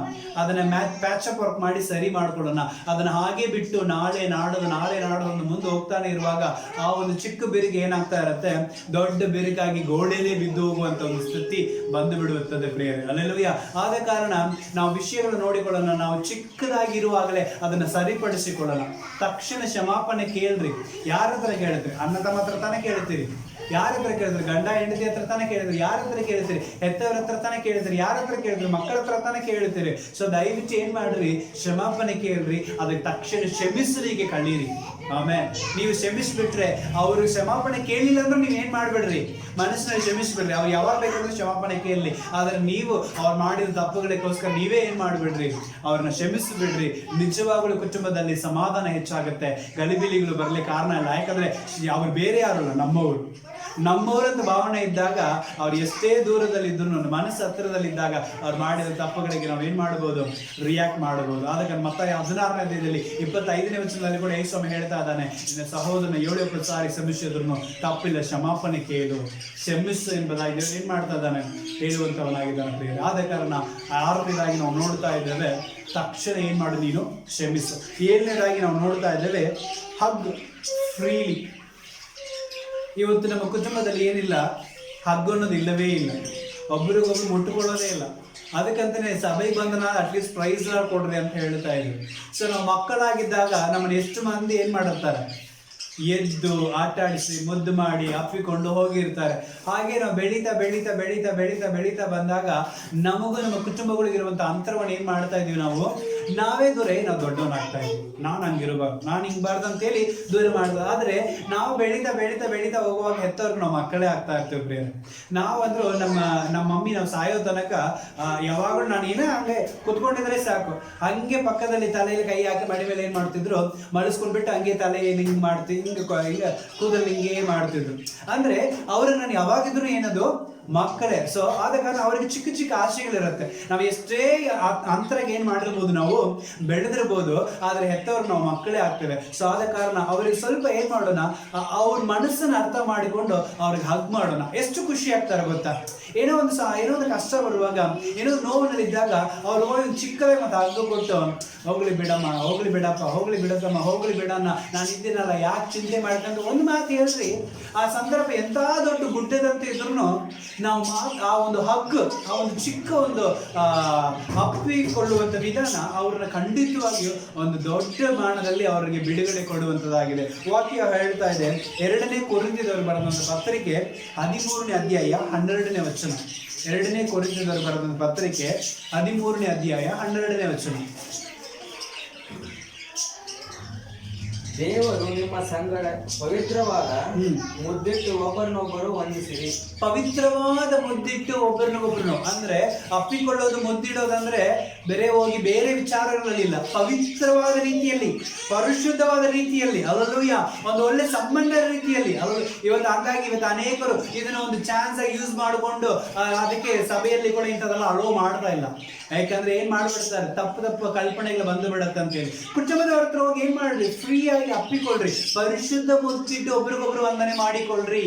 ಅದನ್ನ ಪ್ಯಾಚಪ್ ವರ್ಕ್ ಮಾಡಿ ಸರಿ ಮಾಡ್ಕೊಳ್ಳೋಣ. ಅದನ್ನ ಹಾಗೆ ಬಿಟ್ಟು ನಾಳೆ ನಾಡೋದು ಮುಂದೆ ಹೋಗ್ತಾನೆ ಇರುವಾಗ ಆ ಒಂದು ಚಿಕ್ಕ ಬಿರುಕು ಏನಾಗ್ತಾ ಇರುತ್ತೆ, ದೊಡ್ಡ ಬಿರುಕಾಗಿ ಗೋಡೆಲೇ ಬಿದ್ದು ಹೋಗುವಂತ ಒಂದು ಸ್ಥಿತಿ ಬಂದು ಬಿಡುತ್ತದೆ ಪ್ರಿಯರೇ. ಅಲ್ಲೆಲ್ಲೂಯ್ಯ. ಆದ ಕಾರಣ ನಾವು ವಿಷಯಗಳನ್ನು ನೋಡಿಕೊಳ್ಳೋಣ, ನಾವು ಚಿಕ್ಕದಾಗಿರುವಾಗಲೇ ಅದನ್ನ ಸರಿಪಡಿಸಿಕೊಳ್ಳೋಣ. ತಕ್ಷಣ ಕ್ಷಮಾಪಣೆ ಕೇಳ್ರಿ. ಯಾರ ಹತ್ರ ಕೇಳ್ತೀರಿ? ಅಣ್ಣ ತಮ್ಮ ಹತ್ರ ತಾನೇ ಕೇಳ್ತೀರಿ. ಯಾರ ಹತ್ರ ಕೇಳಿದ್ರಿ? ಗಂಡ ಹೆಂಡತಿ ಹತ್ರ ತಾನೇ ಕೇಳಿದ್ರಿ. ಯಾರ ಹತ್ರ ಕೇಳ್ತೀರಿ? ಹೆತ್ತವರ ಹತ್ರ ತಾನೇ ಕೇಳ್ತೀರಿ. ಯಾರ ಹತ್ರ ಕೇಳಿದ್ರಿ? ಮಕ್ಕಳ ಹತ್ರ ತಾನೇ ಕೇಳ್ತೀರಿ. ಸೊ ದಯವಿಟ್ಟು ಏನ್ ಮಾಡ್ರಿ, ಕ್ಷಮಾಪಣೆ ಕೇಳ್ರಿ, ಅದಕ್ಕೆ ತಕ್ಷಣ ಕ್ಷಮಿಸಲಿಕ್ಕೆ ಕಳೀರಿ. ಆಮೇಲೆ ನೀವು ಕ್ಷಮಿಸ್ಬಿಟ್ರೆ, ಅವರು ಕ್ಷಮಾಪಣೆ ಕೇಳಿಲ್ಲ ಅಂದ್ರೆ ನೀವು ಏನ್ ಮಾಡ್ಬೇಡ್ರಿ, ಮನಸ್ಸಿನಲ್ಲಿ ಕ್ಷಮಿಸ್ಬಿಡ್ರಿ. ಅವ್ರು ಯಾವಾಗ ಬೇಕಾದ್ರೂ ಕ್ಷಮಾಪಣೆ ಕೇಳಲಿ, ಆದ್ರೆ ನೀವು ಅವ್ರು ಮಾಡಿದ ತಪ್ಪುಗಳಿಗೋಸ್ಕರ ನೀವೇ ಏನ್ ಮಾಡ್ಬಿಡ್ರಿ, ಅವ್ರನ್ನ ಕ್ಷಮಿಸ್ಬಿಡ್ರಿ. ನಿಜವಾಗ್ಲೂ ಕುಟುಂಬದಲ್ಲಿ ಸಮಾಧಾನ ಹೆಚ್ಚಾಗುತ್ತೆ, ಗಲಿಬಿಲಿಗಳು ಬರ್ಲಿಕ್ಕೆ ಕಾರಣ ಇಲ್ಲ. ಯಾಕಂದ್ರೆ ಅವ್ರು ಬೇರೆ ಯಾರಲ್ಲ, ನಮ್ಮವರಂತ ಭಾವನೆ ಇದ್ದಾಗ, ಅವ್ರು ಎಷ್ಟೇ ದೂರದಲ್ಲಿ ಇದ್ರು ಮನಸ್ಸು ಹತ್ತಿರದಲ್ಲಿದ್ದಾಗ ಅವ್ರು ಮಾಡಿದ ತಪ್ಪುಗಳಿಗೆ ನಾವು ಏನ್ ಮಾಡಬಹುದು, ರಿಯಾಕ್ಟ್ ಮಾಡಬಹುದು. ಆದಾಗ ಮತ್ತೆ 16ನೇ ಅಧ್ಯಾಯದಲ್ಲಿ 25ನೇ ವಚನದಲ್ಲಿ ಕೂಡ ಯೇಸು ಹೇಳ್ತಾ ಇದ್ದಾನೆ, ನಿನ್ನ ಸಹೋದರನ 7 ಸಾರಿ ಕ್ಷಮಿಸಿದ್ರು ತಪ್ಪಿಲ್ಲ, ಕ್ಷಮಾಪಣೆ ಕೇಳು, ಕ್ಷಮಿಸು ಎಂಬುದಾಗಿ ಏನ್ ಮಾಡ್ತಾ ಇದ್ದಾನೆ, ಹೇಳುವಂತವನಾಗಿದ್ದಾನೆ ಪ್ರಿಯರೇ. ಆದ ಕಾರಣ 6ನೇದಾಗಿ ನಾವು ನೋಡ್ತಾ ಇದ್ದೇವೆ, ತಕ್ಷಣ ಏನ್ ಮಾಡು, ನೀನು ಕ್ಷಮಿಸು. 7ನೇದಾಗಿ ನಾವು ನೋಡ್ತಾ ಇದ್ದೇವೆ, ಹಗ್ ಫ್ರೀಲಿ. ಇವತ್ತು ನಮ್ಮ ಕುಟುಂಬದಲ್ಲಿ ಏನಿಲ್ಲ, ಹಗ್ಗು ಅನ್ನೋದು ಇಲ್ಲವೇ ಇಲ್ಲ, ಒಬ್ರಿಗೊಬ್ರು ಮುಟ್ಟುಕೊಳ್ಳೋದೇ ಇಲ್ಲ. ಅದಕ್ಕಂತಾನೆ ಸಭೆಗೆ ಬಂದನ ಅಟ್ಲೀಸ್ಟ್ ಪ್ರೈಸ್ ಕೊಡ್ರಿ ಅಂತ ಹೇಳ್ತಾ ಇದ್ವಿ. ಸೊ ನಾವು ಮಕ್ಕಳಾಗಿದ್ದಾಗ ನಮ್ಮನ್ನ ಎಷ್ಟು ಮಂದಿ ಏನ್ ಮಾಡುತ್ತಾರೆ, ಎದ್ದು ಆಟ ಆಡಿಸಿ ಮುದ್ದು ಮಾಡಿ ಅಪ್ಪಿಕೊಂಡು ಹೋಗಿರ್ತಾರೆ. ಹಾಗೆ ನಾವು ಬೆಳೀತಾ ಬಂದಾಗ ನಮಗೂ ನಮ್ಮ ಕುಟುಂಬಗಳಿಗಿರುವಂತ ಅಂತರವನ್ನು ಏನ್ ಮಾಡ್ತಾ ಇದೀವಿ, ನಾವೇ ದೂರ, ನಾವು ದೊಡ್ಡವನಾಗ್ತಾ ಇದ್ವಿ, ನಾನು ಹಂಗಿರಬಾರ್ದು, ನಾನು ಹಿಂಗ್ಬಾರ್ದು ಅಂತೇಳಿ ದೂರ ಮಾಡ್ದು. ಆದ್ರೆ ನಾವು ಬೆಳೀತಾ ಹೋಗುವಾಗ ಹೆತ್ತವ್ರಿಗೆ ನಾವು ಮಕ್ಕಳೇ ಆಗ್ತಾ ಇರ್ತೀವಿ ಪ್ರಿಯರೇ. ನಾವಂದ್ರೂ ನಮ್ಮ ಮಮ್ಮಿ ನಾವು ಸಾಯೋ ತನಕ ಯಾವಾಗಲೂ ನಾನು ಏನೇ ಹಂಗೆ ಕುತ್ಕೊಂಡಿದ್ರೆ ಸಾಕು, ಹಂಗೆ ಪಕ್ಕದಲ್ಲಿ ತಲೆಯಲ್ಲಿ ಕೈ ಹಾಕಿ ಮಡಿ ಮೇಲೆ ಏನ್ ಮಾಡ್ತಿದ್ರು, ಮಲಸ್ಕೊಂಡ್ಬಿಟ್ಟು ಹಂಗೆ ತಲೆ ಹಿಂಗ್ ಮಾಡ್ತಿದ್ರು, ಹಿಂಗ ಕೂದಲು ಹಿಂಗೇ ಮಾಡ್ತಿದ್ರು. ಅಂದ್ರೆ ಅವ್ರು ನಾನು ಯಾವಾಗಿದ್ರು ಏನದು ಮಕ್ಕಳೇ. ಸೊ ಆದ ಕಾರಣ ಅವರಿಗೆ ಚಿಕ್ಕ ಆಸೆಗಳಿರುತ್ತೆ. ನಾವು ಎಷ್ಟೇ ಅಂತರಕ್ಕೆ ಏನ್ ಮಾಡಿರ್ಬೋದು, ನಾವು ಬೆಳೆದಿರ್ಬೋದು, ಆದ್ರೆ ಹೆತ್ತವ್ರು ನಾವು ಮಕ್ಕಳೇ ಆಗ್ತೇವೆ. ಸೊ ಆದ ಕಾರಣ ಅವರಿಗೆ ಸ್ವಲ್ಪ ಏನ್ ಮಾಡೋಣ, ಅವ್ರ ಮನಸ್ಸನ್ನ ಅರ್ಥ ಮಾಡಿಕೊಂಡು ಅವ್ರಿಗೆ ಹಗ್ ಮಾಡೋಣ. ಎಷ್ಟು ಖುಷಿ ಆಗ್ತಾರೆ ಗೊತ್ತಾ. ಏನೋ ಒಂದು ಕಷ್ಟ ಬರುವಾಗ, ಏನೋ ನೋವಿನಲ್ಲಿದ್ದಾಗ ಅವ್ರು ಹೋಗಿ ಚಿಕ್ಕದೇ ಮತ್ತೆ ಹಗ್ಗು ಕೊಟ್ಟು, ಹೋಗ್ಲಿ ಬಿಡಮ್ಮ, ಹೋಗ್ಲಿ ಬಿಡಪ್ಪ, ಹೋಗ್ಲಿ ಬಿಡತ್ತಮ್ಮ, ಹೋಗ್ಲಿ ಬಿಡಣ್ಣ, ನಾನು ಇದ್ದೀನಲ್ಲ, ಯಾಕೆ ಚಿಂತೆ ಮಾಡ್ಕೊಂಡು ಒಂದು ಮಾತು ಹೇಳ್ರಿ. ಆ ಸಂದರ್ಭ ಎಂತ ದೊಡ್ಡ ಗುಡ್ಡದಂತೆ ಇದ್ರು ನಾವು ಆ ಒಂದು ಹಗ್ಗು, ಆ ಒಂದು ಚಿಕ್ಕ ಒಂದು ಅಪ್ಪಿಕೊಳ್ಳುವಂತ ವಿಧಾನ ಅವ್ರನ್ನ ಖಂಡಿತವಾಗಿಯೂ ಒಂದು ದೊಡ್ಡ ಬಾಣದಲ್ಲಿ ಅವರಿಗೆ ಬಿಡುಗಡೆ ಕೊಡುವಂತದ್ದಾಗಿದೆ. ವಾಕ್ಯ ಹೇಳ್ತಾ ಇದೆ, 2ನೇ ಕೊರಿಂಥದವರು ಬರೆದಂತ ಪತ್ರಿಕೆ 13ನೇ ಅಧ್ಯಾಯ 12ನೇ ವಚನ. 2ನೇ ಕೊರಿಂಥದವರು ಬರೆದಂತ ಪತ್ರಿಕೆ 13ನೇ ಅಧ್ಯಾಯ 12ನೇ ವಚನ. ದೇವರು ನಿಮ್ಮ ಸಂಗಡ ಪವಿತ್ರವಾದ ಮುದ್ದಿಟ್ಟು ಒಬ್ಬರನ್ನೊಬ್ಬರು ವಂದಿಸಿರಿ. ಪವಿತ್ರವಾದ ಮುದ್ದಿಟ್ಟು ಒಬ್ಬರನ್ನೊಬ್ಬರು ಅಂದ್ರೆ ಅಪ್ಪಿಕೊಳ್ಳೋದು, ಮುದ್ದಿಡೋದಂದ್ರೆ ಬೇರೆ ಹೋಗಿ ಬೇರೆ ವಿಚಾರಗಳಲ್ಲಿಲ್ಲ, ಪವಿತ್ರವಾದ ರೀತಿಯಲ್ಲಿ, ಪರಿಶುದ್ಧವಾದ ರೀತಿಯಲ್ಲಿ, ಅಲ್ಲೂಯ್ಯ, ಒಂದು ಒಳ್ಳೆ ಸಂಬಂಧದ ರೀತಿಯಲ್ಲಿ. ಇವತ್ತು ಹಂಗಾಗಿ ಇವತ್ತು ಅನೇಕರು ಇದನ್ನ ಒಂದು ಚಾನ್ಸ್ ಆಗಿ ಯೂಸ್ ಮಾಡಿಕೊಂಡು ಅದಕ್ಕೆ ಸಭೆಯಲ್ಲಿ ಕೂಡ ಇಂಥದೆಲ್ಲ ಅಲೋ ಮಾಡ್ತಾ ಇಲ್ಲ. ಯಾಕಂದ್ರೆ ಏನ್ ಮಾಡ್ಬಿಡ್ತಾರೆ, ತಪ್ಪು ಕಲ್ಪನೆಗಳು ಬಂದು ಬಿಡತ್ತೆ ಅಂತ ಹೇಳಿ. ಕುಟುಂಬದವ್ರ ಹತ್ರ ಹೋಗಿ ಏನ್ ಮಾಡ್ರಿ, ಫ್ರೀ ಆಗಿ ಅಪ್ಪಿಕೊಳ್ರಿ, ಪರಿಶುದ್ಧ ಮುದ್ದಿಟ್ಟು ಒಬ್ರಿಗೊಬ್ರು ವಂದನೆ ಮಾಡಿಕೊಳ್ಳ್ರಿ.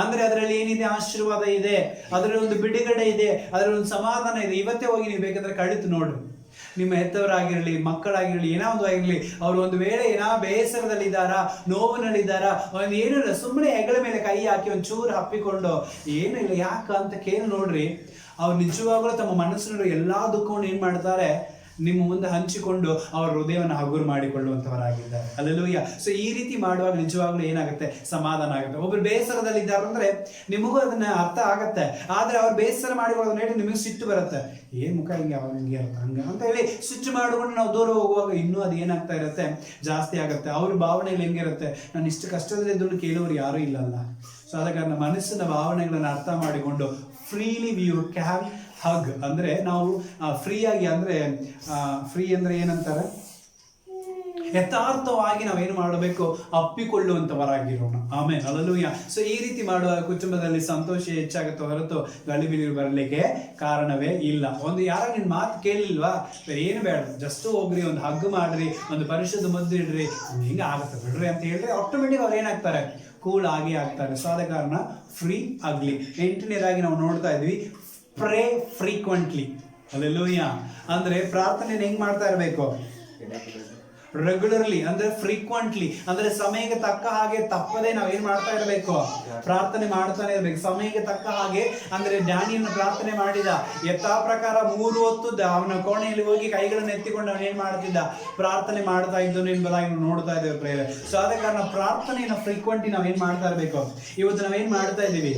ಅಂದ್ರೆ ಅದರಲ್ಲಿ ಏನಿದೆ, ಆಶೀರ್ವಾದ ಇದೆ, ಅದರಲ್ಲಿ ಒಂದು ಬಿಡುಗಡೆ ಇದೆ, ಅದರಲ್ಲಿ ಒಂದು ಸಮಾಧಾನ ಇದೆ. ಇವತ್ತೇ ಹೋಗಿ ನೀವು ಬೇಕಾದ್ರೆ ಕಳಿತು ನೋಡ್ರಿ, ನಿಮ್ಮ ಹೆತ್ತವರಾಗಿರಲಿ, ಮಕ್ಕಳಾಗಿರಲಿ, ಏನೋ ಒಂದು ಆಗಿರಲಿ, ಅವರು ಒಂದು ವೇಳೆ ಏನೋ ಬೇಸರದಲ್ಲಿದ್ದಾರಾ, ನೋವಿನಲ್ಲಿದ್ದಾರಾ, ಒಂದು ಏನೂ ಇಲ್ಲ, ಸುಮ್ಮನೆ ಹೆಗಲ ಮೇಲೆ ಕೈ ಹಾಕಿ ಒಂದು ಚೂರು ಹಪ್ಪಿಕೊಂಡು ಏನೂ ಇಲ್ಲ ಯಾಕ ಅಂತ ಕೇಳಿ ನೋಡ್ರಿ, ಅವ್ರು ನಿಜವಾಗ್ಲೂ ತಮ್ಮ ಮನಸ್ಸಿನ ಎಲ್ಲಾ ದುಃಖವನ್ನು ಏನ್ ಮಾಡ್ತಾರೆ, ನಿಮ್ಮ ಮುಂದೆ ಹಂಚಿಕೊಂಡು ಅವರ ಹೃದಯವನ್ನು ಹಗುರು ಮಾಡಿಕೊಳ್ಳುವಂತವರಾಗಿದ್ದಾರೆ. ಹಲ್ಲೆಲೂಯಾ. ಸೊ ಈ ರೀತಿ ಮಾಡುವಾಗ ನಿಜವಾಗ್ಲೂ ಏನಾಗುತ್ತೆ, ಸಮಾಧಾನ ಆಗುತ್ತೆ. ಒಬ್ರು ಬೇಸರದಲ್ಲಿದ್ದಾರೆ ಅಂದ್ರೆ ನಿಮಗೂ ಅದನ್ನ ಅರ್ಥ ಆಗತ್ತೆ, ಆದ್ರೆ ಅವ್ರು ಬೇಸರ ಮಾಡಿಕೊಳ್ಳೋದು ನೋಡಿ ನಿಮಗೆ ಸಿಟ್ಟು ಬರುತ್ತೆ. ಏನ್ ಮುಖ ಹಿಂಗೆ ಅವಾಗ ಹಿಂಗೆ ಇರುತ್ತೆ ಹಂಗ ಅಂತ ಹೇಳಿ ಸಿಟ್ಟು ಮಾಡಿಕೊಂಡು ನಾವು ದೂರ ಹೋಗುವಾಗ ಇನ್ನೂ ಅದು ಏನಾಗ್ತಾ ಇರುತ್ತೆ, ಜಾಸ್ತಿ ಆಗುತ್ತೆ. ಅವ್ರ ಭಾವನೆಗಳು ಹೆಂಗಿರುತ್ತೆ, ನಾನು ಇಷ್ಟು ಕಷ್ಟದಲ್ಲಿದ್ದು ಕೇಳೋರು ಯಾರೂ ಇಲ್ಲಲ್ಲ. ಸೊ ಆದ ಕಾರಣ ಮನಸ್ಸಿನ ಭಾವನೆಗಳನ್ನ ಅರ್ಥ ಮಾಡಿಕೊಂಡು ಫ್ರೀಲಿ ಯು ಕ್ಯಾನ್ ಹಗ್, ಅಂದ್ರೆ ನಾವು ಫ್ರೀ ಆಗಿ, ಅಂದ್ರೆ ಫ್ರೀ ಅಂದ್ರೆ ಏನಂತಾರೆ, ಯಥಾರ್ಥವಾಗಿ ನಾವೇನು ಮಾಡಬೇಕು, ಅಪ್ಪಿಕೊಳ್ಳುವಂತವರಾಗಿರೋಣ. ಆಮೇಲೆ ಹಲ್ಲೆಲೂಯಾ. ಸೊ ಈ ರೀತಿ ಮಾಡುವ ಕುಟುಂಬದಲ್ಲಿ ಸಂತೋಷ ಹೆಚ್ಚಾಗುತ್ತೆ ಹೊರತು ಗಲಿಬಿಲಿ ಬರಲಿಕ್ಕೆ ಕಾರಣವೇ ಇಲ್ಲ. ಒಂದು ಯಾರ ನಿನ್ ಮಾತು ಕೇಳಲಿಲ್ವಾ, ಏನು ಬೇಡ, ಜಸ್ಟ್ ಹೋಗ್ರಿ, ಒಂದು ಹಗ್ ಮಾಡ್ರಿ, ಒಂದು ಪರಿಶುದ್ಧ ಮುದ್ದಿಡ್ರಿ, ಹಿಂಗೆ ಆಗುತ್ತೆ ಬಿಡ್ರಿ ಅಂತ ಹೇಳಿದ್ರೆ ಆಟೋಮೆಟಿಕ್ ಅವ್ರು ಏನಾಗ್ತಾರೆ, ಕೂಲ್ ಆಗೇ ಆಗ್ತಾರೆ. ಸೊ ಆದ ಕಾರಣ ಫ್ರೀ ಆಗ್ಲಿ. 8ನೇದಾಗಿ ನಾವು ನೋಡ್ತಾ ಇದ್ವಿ, ಪ್ರೇ ಫ್ರೀಕ್ವೆಂಟ್ಲಿ. ಹಲ್ಲೆಲೂಯಾ. ಅಂದ್ರೆ ಪ್ರಾರ್ಥನೆ ಹೆಂಗ್ ಮಾಡ್ತಾ ಇರಬೇಕು, ರೆಗ್ಯುಲರ್ಲಿ, ಅಂದ್ರೆ ಫ್ರೀಕ್ವೆಂಟ್ಲಿ, ಅಂದ್ರೆ ಸಮಯಕ್ಕೆ ತಕ್ಕ ಹಾಗೆ ತಪ್ಪದೆ ನಾವೇನ್ ಮಾಡ್ತಾ ಇರಬೇಕು, ಪ್ರಾರ್ಥನೆ ಮಾಡ್ತಾನೆ ಇರ್ಬೇಕು. ಸಮಯಕ್ಕೆ ತಕ್ಕ ಹಾಗೆ ಅಂದ್ರೆ ಡ್ಯಾನಿಯನ್ನು ಪ್ರಾರ್ಥನೆ ಮಾಡಿದ ಯಥಾ ಪ್ರಕಾರ 3 ಹೊತ್ತು ಅವನ ಕೋಣೆಯಲ್ಲಿ ಹೋಗಿ ಕೈಗಳನ್ನು ಎತ್ತಿಕೊಂಡು ಅವನೇನ್ ಮಾಡ್ತಿದ್ದ, ಪ್ರಾರ್ಥನೆ ಮಾಡ್ತಾ ಇದ್ದನು ಎಂಬುದಾಗಿ ನಾವು ನೋಡ್ತಾ ಇದ್ದೇವೆ ಪ್ರೇಯರ್. ಸೊ ಆದ ಕಾರಣ ಪ್ರಾರ್ಥನೆಯನ್ನು ಫ್ರೀಕ್ವೆಂಟ್ಲಿ ನಾವೇನ್ ಮಾಡ್ತಾ ಇರ್ಬೇಕು. ಇವತ್ತು ನಾವೇನ್ ಮಾಡ್ತಾ ಇದ್ದೀವಿ,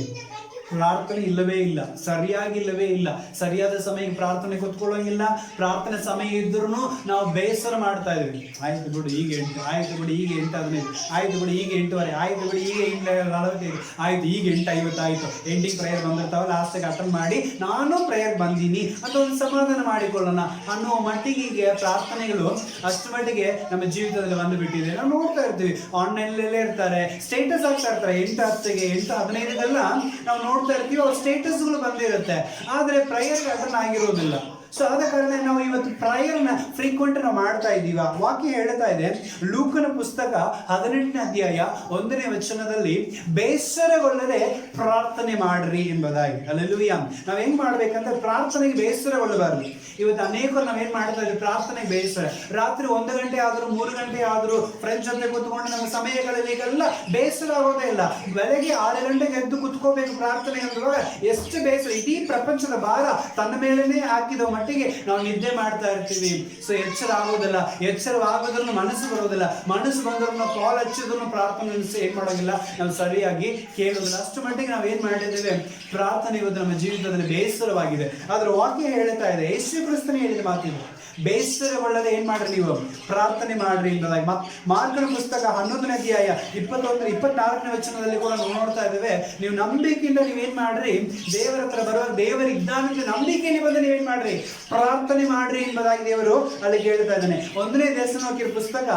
ಪ್ರಾರ್ಥನೆ ಇಲ್ಲವೇ ಇಲ್ಲ, ಸರಿಯಾಗಿಲ್ಲವೇ ಇಲ್ಲ, ಸರಿಯಾದ ಸಮಯಕ್ಕೆ ಪ್ರಾರ್ಥನೆ ಕೂತ್ಕೊಳ್ಳೋಂಗಿಲ್ಲ. ಪ್ರಾರ್ಥನೆ ಸಮಯ ಇದ್ರೂ ನಾವು ಬೇಸರ ಮಾಡ್ತಾ ಇದ್ವಿ. ಆಯ್ತು ಬಿಡು ಈಗ 8, ಆಯ್ತು ಬಿಡು ಈಗ 8:15, ಆಯ್ತು ಬಿಡು ಈಗ 8:15, ಆಯ್ತು ಬಿಡು ಈಗ 8:45, ಆಯ್ತು ಈಗ 8:50 ಆಯ್ತು, ಎಂಡಿಂಗ್ ಪ್ರೇಯರ್ ಬಂದಿರ್ತಾವ, ಲಾಸ್ಟಿಗೆ ಅಟೆಂಡ್ ಮಾಡಿ ನಾನು ಪ್ರೇಯರ್ ಬಂದೀನಿ ಅಂತ ಒಂದು ಸಮಾಧಾನ ಮಾಡಿಕೊಳ್ಳೋಣ ಅನ್ನೋ ಮಟ್ಟಿಗೆ ಈಗ ಪ್ರಾರ್ಥನೆಗಳು ಅಷ್ಟು ಮಟ್ಟಿಗೆ ನಮ್ಮ ಜೀವಿತದಲ್ಲಿ ಬಂದು ಬಿಟ್ಟಿದೆ. ನಾವು ನೋಡ್ತಾ ಇರ್ತೀವಿ, ಆನ್ಲೈನಲ್ಲೇ ಇರ್ತಾರೆ, ಸ್ಟೇಟಸ್ ಆಗ್ತಾ ಇರ್ತಾರೆ, 8:10ಗೆ 8:15 ನಾವು ನೋಡ್ತಾ ಇರ್ತೀವಿ, ಅವ್ರ ಸ್ಟೇಟಸ್ಗಳು ಬಂದಿರುತ್ತೆ, ಆದ್ರೆ ಪ್ರೇಯರ್ ಅಟೆಂಡ್ ಆಗಿರೋದಿಲ್ಲ. ಸೊ ಆದ ಕಾರಣ ನಾವು ಇವತ್ತು ಪ್ರೇಯರ್ನ ಫ್ರೀಕ್ವೆಂಟ್ ನಾವು ಮಾಡ್ತಾ ಇದ್ದೀವ. ವಾಕ್ಯ ಹೇಳ್ತಾ ಇದೆ, ಲೂಕನ ಪುಸ್ತಕ 18ನೇ ಅಧ್ಯಾಯ 1ನೇ ವಚನದಲ್ಲಿ, ಬೇಸರಗೊಳ್ಳದೆ ಪ್ರಾರ್ಥನೆ ಮಾಡ್ರಿ ಎಂಬುದಾಗಿ. ಹಲ್ಲೆಲೂಯಾ. ನಾವ್ ಹೆಂಗ್ ಮಾಡ್ಬೇಕಂದ್ರೆ ಪ್ರಾರ್ಥನೆಗೆ ಬೇಸರಗೊಳ್ಳಬಾರ್ದು. ಇವತ್ತು ಅನೇಕರು ನಾವೇನ್ ಮಾಡ್ತಾ ಇದ್ದೀವಿ, ಪ್ರಾರ್ಥನೆಗೆ ಬೇಸರ, ರಾತ್ರಿ 1 ಗಂಟೆ ಆದ್ರೂ 3 ಗಂಟೆ ಆದ್ರೂ ಫ್ರೆಂಡ್ಸ್ ಜೊತೆ ಕೂತ್ಕೊಂಡು ನಮ್ಮ ಸಮಯಗಳಲ್ಲಿ ಈಗೆಲ್ಲ ಬೇಸರ ಆಗೋದೇ ಇಲ್ಲ. ಬೆಳಗ್ಗೆ 6 ಗಂಟೆಗೆ ಎದ್ದು ಕುತ್ಕೋಬೇಕು ಪ್ರಾರ್ಥನೆ ಅಂದಾಗ ಎಷ್ಟು ಬೇಸರ, ಇಡೀ ಪ್ರಪಂಚದ ಭಾರ ತನ್ನ ಮೇಲೇನೆ ಹಾಕಿದ ಮಟ್ಟಿಗೆ ನಾವು ನಿದ್ದೆ ಮಾಡ್ತಾ ಇರ್ತೀವಿ. ಸೊ ಎಚ್ಚರ ಆಗೋದಿಲ್ಲ, ಎಚ್ಚರವಾಗೋದ್ರೂ ಮನಸ್ಸು ಬರೋದಿಲ್ಲ, ಮನಸ್ಸು ಬಂದ್ರೂ ನಾವು ಕಾಲ್ ಹಚ್ಚಿದ್ರು ಪ್ರಾರ್ಥನೆ ಏನ್ ಮಾಡೋದಿಲ್ಲ, ನಾವು ಸರಿಯಾಗಿ ಕೇಳೋದಿಲ್ಲ. ಅಷ್ಟು ಮಟ್ಟಿಗೆ ನಾವು ಏನ್ ಮಾಡಿದ್ದೇವೆ, ಪ್ರಾರ್ಥನೆ ಇವತ್ತು ನಮ್ಮ ಜೀವಿತದಲ್ಲಿ ಬೇಸರವಾಗಿದೆ. ಆದ್ರೆ ವಾಕ್ಯ ಹೇಳ್ತಾ ಇದೆ, ಯೇಸು ಕ್ರಿಸ್ತನೇ ಹೇಳಿದ ಮಾತಿದೆ, ಬೇಸರಗೊಳ್ಳದೆ ಏನ್ ಮಾಡ್ರಿ, ನೀವು ಪ್ರಾರ್ಥನೆ ಮಾಡ್ರಿ ಎಂಬುದಾಗಿ. ಮಾರ್ಕನ ಪುಸ್ತಕ 11ನೇ ಅಧ್ಯಾಯ 21-24ನೇ ವಚನದಲ್ಲಿ ಕೂಡ ನಾವು ನೋಡ್ತಾ ಇದ್ದೇವೆ, ನೀವು ನಂಬಿಕೆಯಿಂದ ನೀವೇನ್ ಮಾಡ್ರಿ, ದೇವರ ಹತ್ರ ಬರುವಾಗ ದೇವರು ಇದ್ದಾನಂತ ನಂಬಿಕೆಯಲ್ಲಿ ಬಂದು ನೀವೇನ್ ಮಾಡ್ರಿ, ಪ್ರಾರ್ಥನೆ ಮಾಡ್ರಿ ಎಂಬುದಾಗಿ ದೇವರು ಅಲ್ಲಿ ಹೇಳ್ತಾ ಇದ್ದಾನೆ. 1ನೇ ದೇವಸ್ಥಾನಕ್ಕೆ ಪುಸ್ತಕ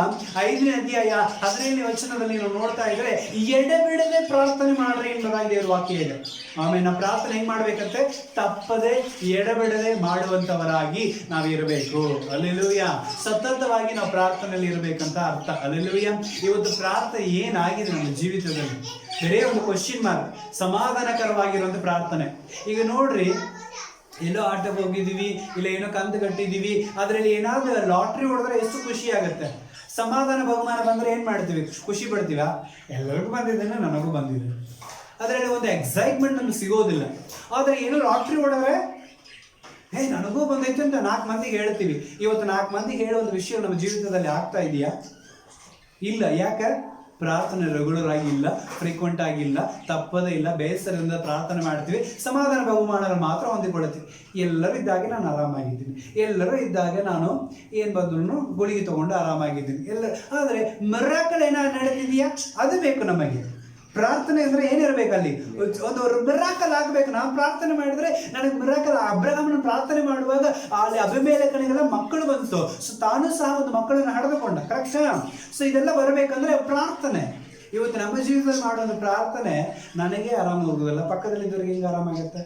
5ನೇ ಅಧ್ಯಾಯ 15ನೇ ವಚನದಲ್ಲಿ ನಾವು ನೋಡ್ತಾ ಇದ್ರೆ, ಎಡೆಬಿಡದೆ ಪ್ರಾರ್ಥನೆ ಮಾಡ್ರಿ ಎಂಬುದಾಗಿ ದೇವರ ವಾಕ್ಯ ಇದೆ. ಆಮೇಲೆ ನಾವು ಪ್ರಾರ್ಥನೆ ಹೆಂಗ್ ಮಾಡ್ಬೇಕಂತೆ, ತಪ್ಪದೆ ಎಡೆಬಿಡದೆ ಮಾಡುವಂತವರಾಗಿ ನಾವಿರಬೇಕು. ಹಲ್ಲೆಲೂಯಾ. ಸತತವಾಗಿ ನಾವು ಪ್ರಾರ್ಥನೆಯಲ್ಲಿ ಇರಬೇಕಂತ ಅರ್ಥ. ಹಲ್ಲೆಲೂಯಾ. ಇವತ್ತು ಪ್ರಾರ್ಥನೆ ಏನಾಗಿದೆ ನಮ್ಮ ಜೀವಿತದಲ್ಲಿ, ಬೇರೆ ಒಂದು ಕ್ವಶನ್ ಮಾರ್ಕ್. ಸಮಾಧಾನಕರವಾಗಿರುವಂತ ಪ್ರಾರ್ಥನೆ. ಈಗ ನೋಡ್ರಿ, ಎಲ್ಲೋ ಆಟಕ್ಕೆ ಹೋಗಿದ್ದೀವಿ, ಇಲ್ಲ ಏನೋ ಕಂತು ಕಟ್ಟಿದ್ದೀವಿ, ಅದರಲ್ಲಿ ಏನಾದ್ರು ಲಾಟ್ರಿ ಹೊಡೆದ್ರೆ ಎಷ್ಟು ಖುಷಿ ಆಗುತ್ತೆ. ಸಮಾಧಾನ ಬಹುಮಾನ ಬಂದ್ರೆ ಏನ್ ಮಾಡ್ತೀವಿ, ಖುಷಿ ಪಡ್ತೀವ, ಎಲ್ಲರಿಗೂ ಬಂದಿದ್ದೇನೆ ನನಗೂ ಬಂದಿದೆ, ಅದರಲ್ಲಿ ಒಂದು ಎಕ್ಸೈಟ್ಮೆಂಟ್ ನಮ್ಗೆ ಸಿಗೋದಿಲ್ಲ. ಆದ್ರೆ ಏನೋ ಲಾಟ್ರಿ ಹೊಡೆದ್ರೆ ನನಗೂ ಬಂದೈತೆ ಅಂತ 4 ಮಂದಿಗೆ ಹೇಳ್ತೀವಿ. ಇವತ್ತು 4 ಮಂದಿಗೆ ಹೇಳೋ ಒಂದು ವಿಷಯ ನಮ್ಮ ಜೀವಿತದಲ್ಲಿ ಆಗ್ತಾ ಇದೆಯಾ? ಇಲ್ಲ. ಯಾಕೆ? ಪ್ರಾರ್ಥನೆ ರೆಗ್ಯುಲರ್ ಆಗಿಲ್ಲ, ಫ್ರೀಕ್ವೆಂಟ್ ಆಗಿಲ್ಲ, ತಪ್ಪದೇ ಇಲ್ಲ, ಬೇಸರದಿಂದ ಪ್ರಾರ್ಥನೆ ಮಾಡ್ತೀವಿ, ಸಮಾಧಾನ ಬಹುಮಾನಗಳು ಮಾತ್ರ ಹೊಂದಿಕೊಳ್ಳುತ್ತೀವಿ. ಎಲ್ಲರೂ ಇದ್ದಾಗ ನಾನು ಆರಾಮಾಗಿದ್ದೀನಿ, ಎಲ್ಲರೂ ಇದ್ದಾಗ ನಾನು ಏನು ಬಂದ್ರು ಗುಳಿಗೆ ತಗೊಂಡು ಆರಾಮಾಗಿದ್ದೀನಿ ಆದರೆ ಮಿರಾಕಲ್ ಏನಾದ್ರು ನಡೆದಿದೆಯಾ? ಅದು ಬೇಕು ನಮಗೆ. ಪ್ರಾರ್ಥನೆ ಅಂದ್ರೆ ಏನಿರ್ಬೇಕು? ಅಲ್ಲಿ ಒಂದು ಮಿರಾಕಲ್ ಆಗ್ಬೇಕು. ನಾವು ಪ್ರಾರ್ಥನೆ ಮಾಡಿದ್ರೆ ನನಗೆ ಮಿರಾಕಲ್. ಅಬ್ರಹಾಮನ ಪ್ರಾರ್ಥನೆ ಮಾಡುವಾಗ ಅಲ್ಲಿ ಅಭಿಮೇಲೆಕನಿಗೆಲ್ಲ ಮಕ್ಕಳು ಬಂತು, ಸೊ ತಾನು ಸಹ ಒಂದು ಮಕ್ಕಳನ್ನು ಹಡೆದುಕೊಂಡ. ಕರೆಕ್ಟ್? ಸೊ ಇದೆಲ್ಲ ಬರಬೇಕಂದ್ರೆ ಪ್ರಾರ್ಥನೆ. ಇವತ್ತು ನಮ್ಮ ಜೀವಿತದಲ್ಲಿ ಮಾಡುವಂಥ ಪ್ರಾರ್ಥನೆ ನನಗೆ ಆರಾಮ ಹೋಗುವುದಿಲ್ಲ, ಪಕ್ಕದಲ್ಲಿದ್ದವ್ರಿಗೆ ಹಿಂಗೆ ಆರಾಮಾಗುತ್ತೆ.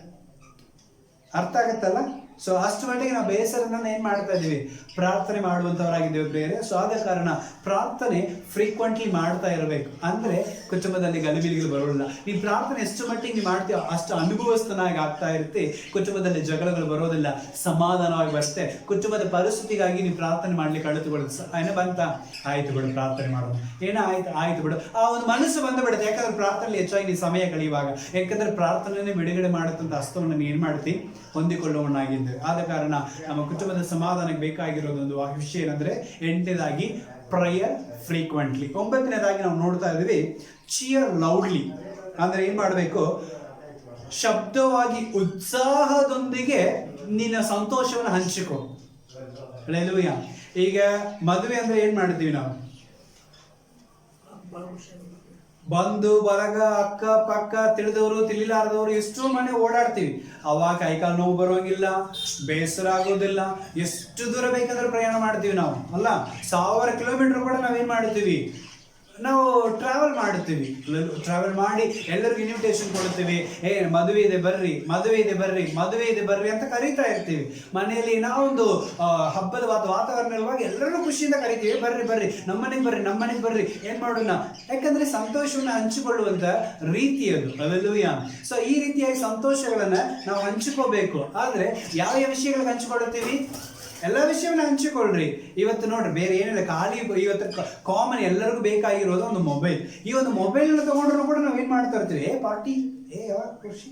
ಅರ್ಥ ಆಗತ್ತಲ್ಲ? ಸೊ ಅಷ್ಟು ಮಟ್ಟಿಗೆ ನಾವು ಬೇಸರದಿಂದ ಏನು ಮಾಡ್ತಾ ಇದ್ದೀವಿ? ಪ್ರಾರ್ಥನೆ ಮಾಡುವಂಥವರಾಗಿದ್ದೇವೆ ಬೇರೆ. ಸೊ ಆದ ಕಾರಣ ಪ್ರಾರ್ಥನೆ ಫ್ರೀಕ್ವೆಂಟ್ಲಿ ಮಾಡ್ತಾ ಇರಬೇಕು. ಅಂದರೆ ಕುಟುಂಬದಲ್ಲಿ ಗಲಿಬಿಲಿಗಳು ಬರೋಲ್ಲ. ನೀವು ಪ್ರಾರ್ಥನೆ ಎಷ್ಟು ಮಟ್ಟಿಗೆ ನೀವು ಮಾಡ್ತೀವೋ ಅಷ್ಟು ಅನುಭವಸ್ಥನಾಗಿ ಆಗ್ತಾ ಇರುತ್ತೆ. ಕುಟುಂಬದಲ್ಲಿ ಜಗಳಗಳು ಬರೋದಿಲ್ಲ, ಸಮಾಧಾನವಾಗಿ ಬರುತ್ತೆ. ಕುಟುಂಬದ ಪರಿಸ್ಥಿತಿಗಾಗಿ ನೀವು ಪ್ರಾರ್ಥನೆ ಮಾಡ್ಲಿಕ್ಕೆ ಅಳುತ್ತುಕೊಳ್ಳುತ್ತೆ. ಏನೋ ಬಂತ, ಆಯ್ತು ಬಿಡು ಪ್ರಾರ್ಥನೆ ಮಾಡೋದು, ಏನೋ ಆಯ್ತು ಬಿಡು, ಆ ಒಂದು ಮನಸ್ಸು ಬಂದುಬಿಡುತ್ತೆ. ಯಾಕಂದ್ರೆ ಪ್ರಾರ್ಥನೆ ಹೆಚ್ಚಾಗಿ ನೀವು ಸಮಯ ಕಳೆಯುವಾಗ, ಯಾಕಂದ್ರೆ ಪ್ರಾರ್ಥನೆ ಬಿಡುಗಡೆ ಮಾಡುತ್ತಂತ ಹಸ್ತವನ್ನು ಏನು ಮಾಡ್ತಿ ಹೊಂದಿಕೊಳ್ಳುವನಾಗಿದ್ದು. ಆದ ಕಾರಣ ನಮ್ಮ ಕುಟುಂಬದ ಸಮಾಧಾನಕ್ಕೆ ಬೇಕಾಗಿರೋದೊಂದು ವಿಷಯ ಏನಂದ್ರೆ 8ನೇದಾಗಿ ಪ್ರೇಯರ್ ಫ್ರೀಕ್ವೆಂಟ್ಲಿ. 9ನೇದಾಗಿ ನಾವು ನೋಡ್ತಾ ಇದ್ದೀವಿ ಚಿಯರ್ ಲೌಡ್ಲಿ. ಅಂದ್ರೆ ಏನ್ ಮಾಡಬೇಕು? ಶಬ್ದವಾಗಿ ಉತ್ಸಾಹದೊಂದಿಗೆ ನಿನ್ನ ಸಂತೋಷವನ್ನು ಹಂಚಿಕೊ. ಹಲ್ಲೆಲೂಯಾ. ಈಗ ಮದುವೆ ಅಂದ್ರೆ ಏನ್ ಮಾಡ್ತೀವಿ ನಾವು? ಬಂಧು ಬಳಗ, ಅಕ್ಕ ಪಕ್ಕ, ತಿಳಿದವರು ತಿಳಿಲಾರದವರು ಎಷ್ಟೋ ಮನೆ ಓಡಾಡ್ತೀವಿ. ಅವಾಗ ಕೈಕಾಲು ನೋವು ಬರೋಂಗಿಲ್ಲ, ಬೇಸರ ಆಗೋದಿಲ್ಲ. ಎಷ್ಟು ದೂರ ಬೇಕಾದ್ರೆ ಪ್ರಯಾಣ ಮಾಡ್ತೀವಿ ನಾವು, ಅಲ್ಲ? 1000 ಕಿಲೋಮೀಟರ್ ಕೂಡ ನಾವೇನ್ ಮಾಡ್ತೀವಿ? ನಾವು ಟ್ರಾವೆಲ್ ಮಾಡುತ್ತೀವಿ. ಟ್ರಾವೆಲ್ ಮಾಡಿ ಎಲ್ಲರಿಗೂ ಇನ್ವಿಟೇಷನ್ ಕೊಡುತ್ತೀವಿ. ಮದುವೆ ಇದೆ ಬರ್ರಿ, ಮದುವೆ ಇದೆ ಬರ್ರಿ, ಮದುವೆ ಇದೆ ಬರ್ರಿ ಅಂತ ಕರೀತಾ ಇರ್ತೀವಿ. ಮನೆಯಲ್ಲಿ ನಾವೊಂದು ಹಬ್ಬದ ವಾತಾವರಣ ಇರುವಾಗ ಎಲ್ಲರೂ ಖುಷಿಯಿಂದ ಕರಿತೀವಿ, ಬರ್ರಿ ಬರ್ರಿ, ನಮ್ಮನೆಗೆ ಬರ್ರಿ, ನಮ್ಮನೆಗೆ ಬರ್ರಿ. ಏನ್ ಮಾಡೋಣ? ಯಾಕಂದ್ರೆ ಸಂತೋಷವನ್ನು ಹಂಚಿಕೊಳ್ಳುವಂತ ರೀತಿ ಅದು. ಹಲ್ಲೆಲೂಯಾ. ಸೊ ಈ ರೀತಿಯಾಗಿ ಸಂತೋಷಗಳನ್ನ ನಾವು ಹಂಚಿಕೋಬೇಕು. ಆದ್ರೆ ಯಾವ ವಿಷಯಗಳಿಗೆ ಹಂಚಿಕೊಳ್ಳುತ್ತೀವಿ? ಎಲ್ಲ ವಿಷಯವನ್ನ ಹಂಚಿಕೊಳ್ಳ್ರಿ. ಇವತ್ತು ನೋಡ್ರಿ, ಬೇರೆ ಏನಿಲ್ಲ, ಖಾಲಿ ಇವತ್ತು ಕಾಮನ್ ಎಲ್ಲರಿಗೂ ಬೇಕಾಗಿರೋದು ಒಂದು ಮೊಬೈಲ್. ಈ ಒಂದು ಮೊಬೈಲ್ ತಗೊಂಡ್ರು ಕೂಡ ನಾವು ಏನ್ ಮಾಡ್ತಾ ಇರ್ತೀವಿ? ಪಾರ್ಟಿ, ಯಾವಾಗ ಖುಷಿ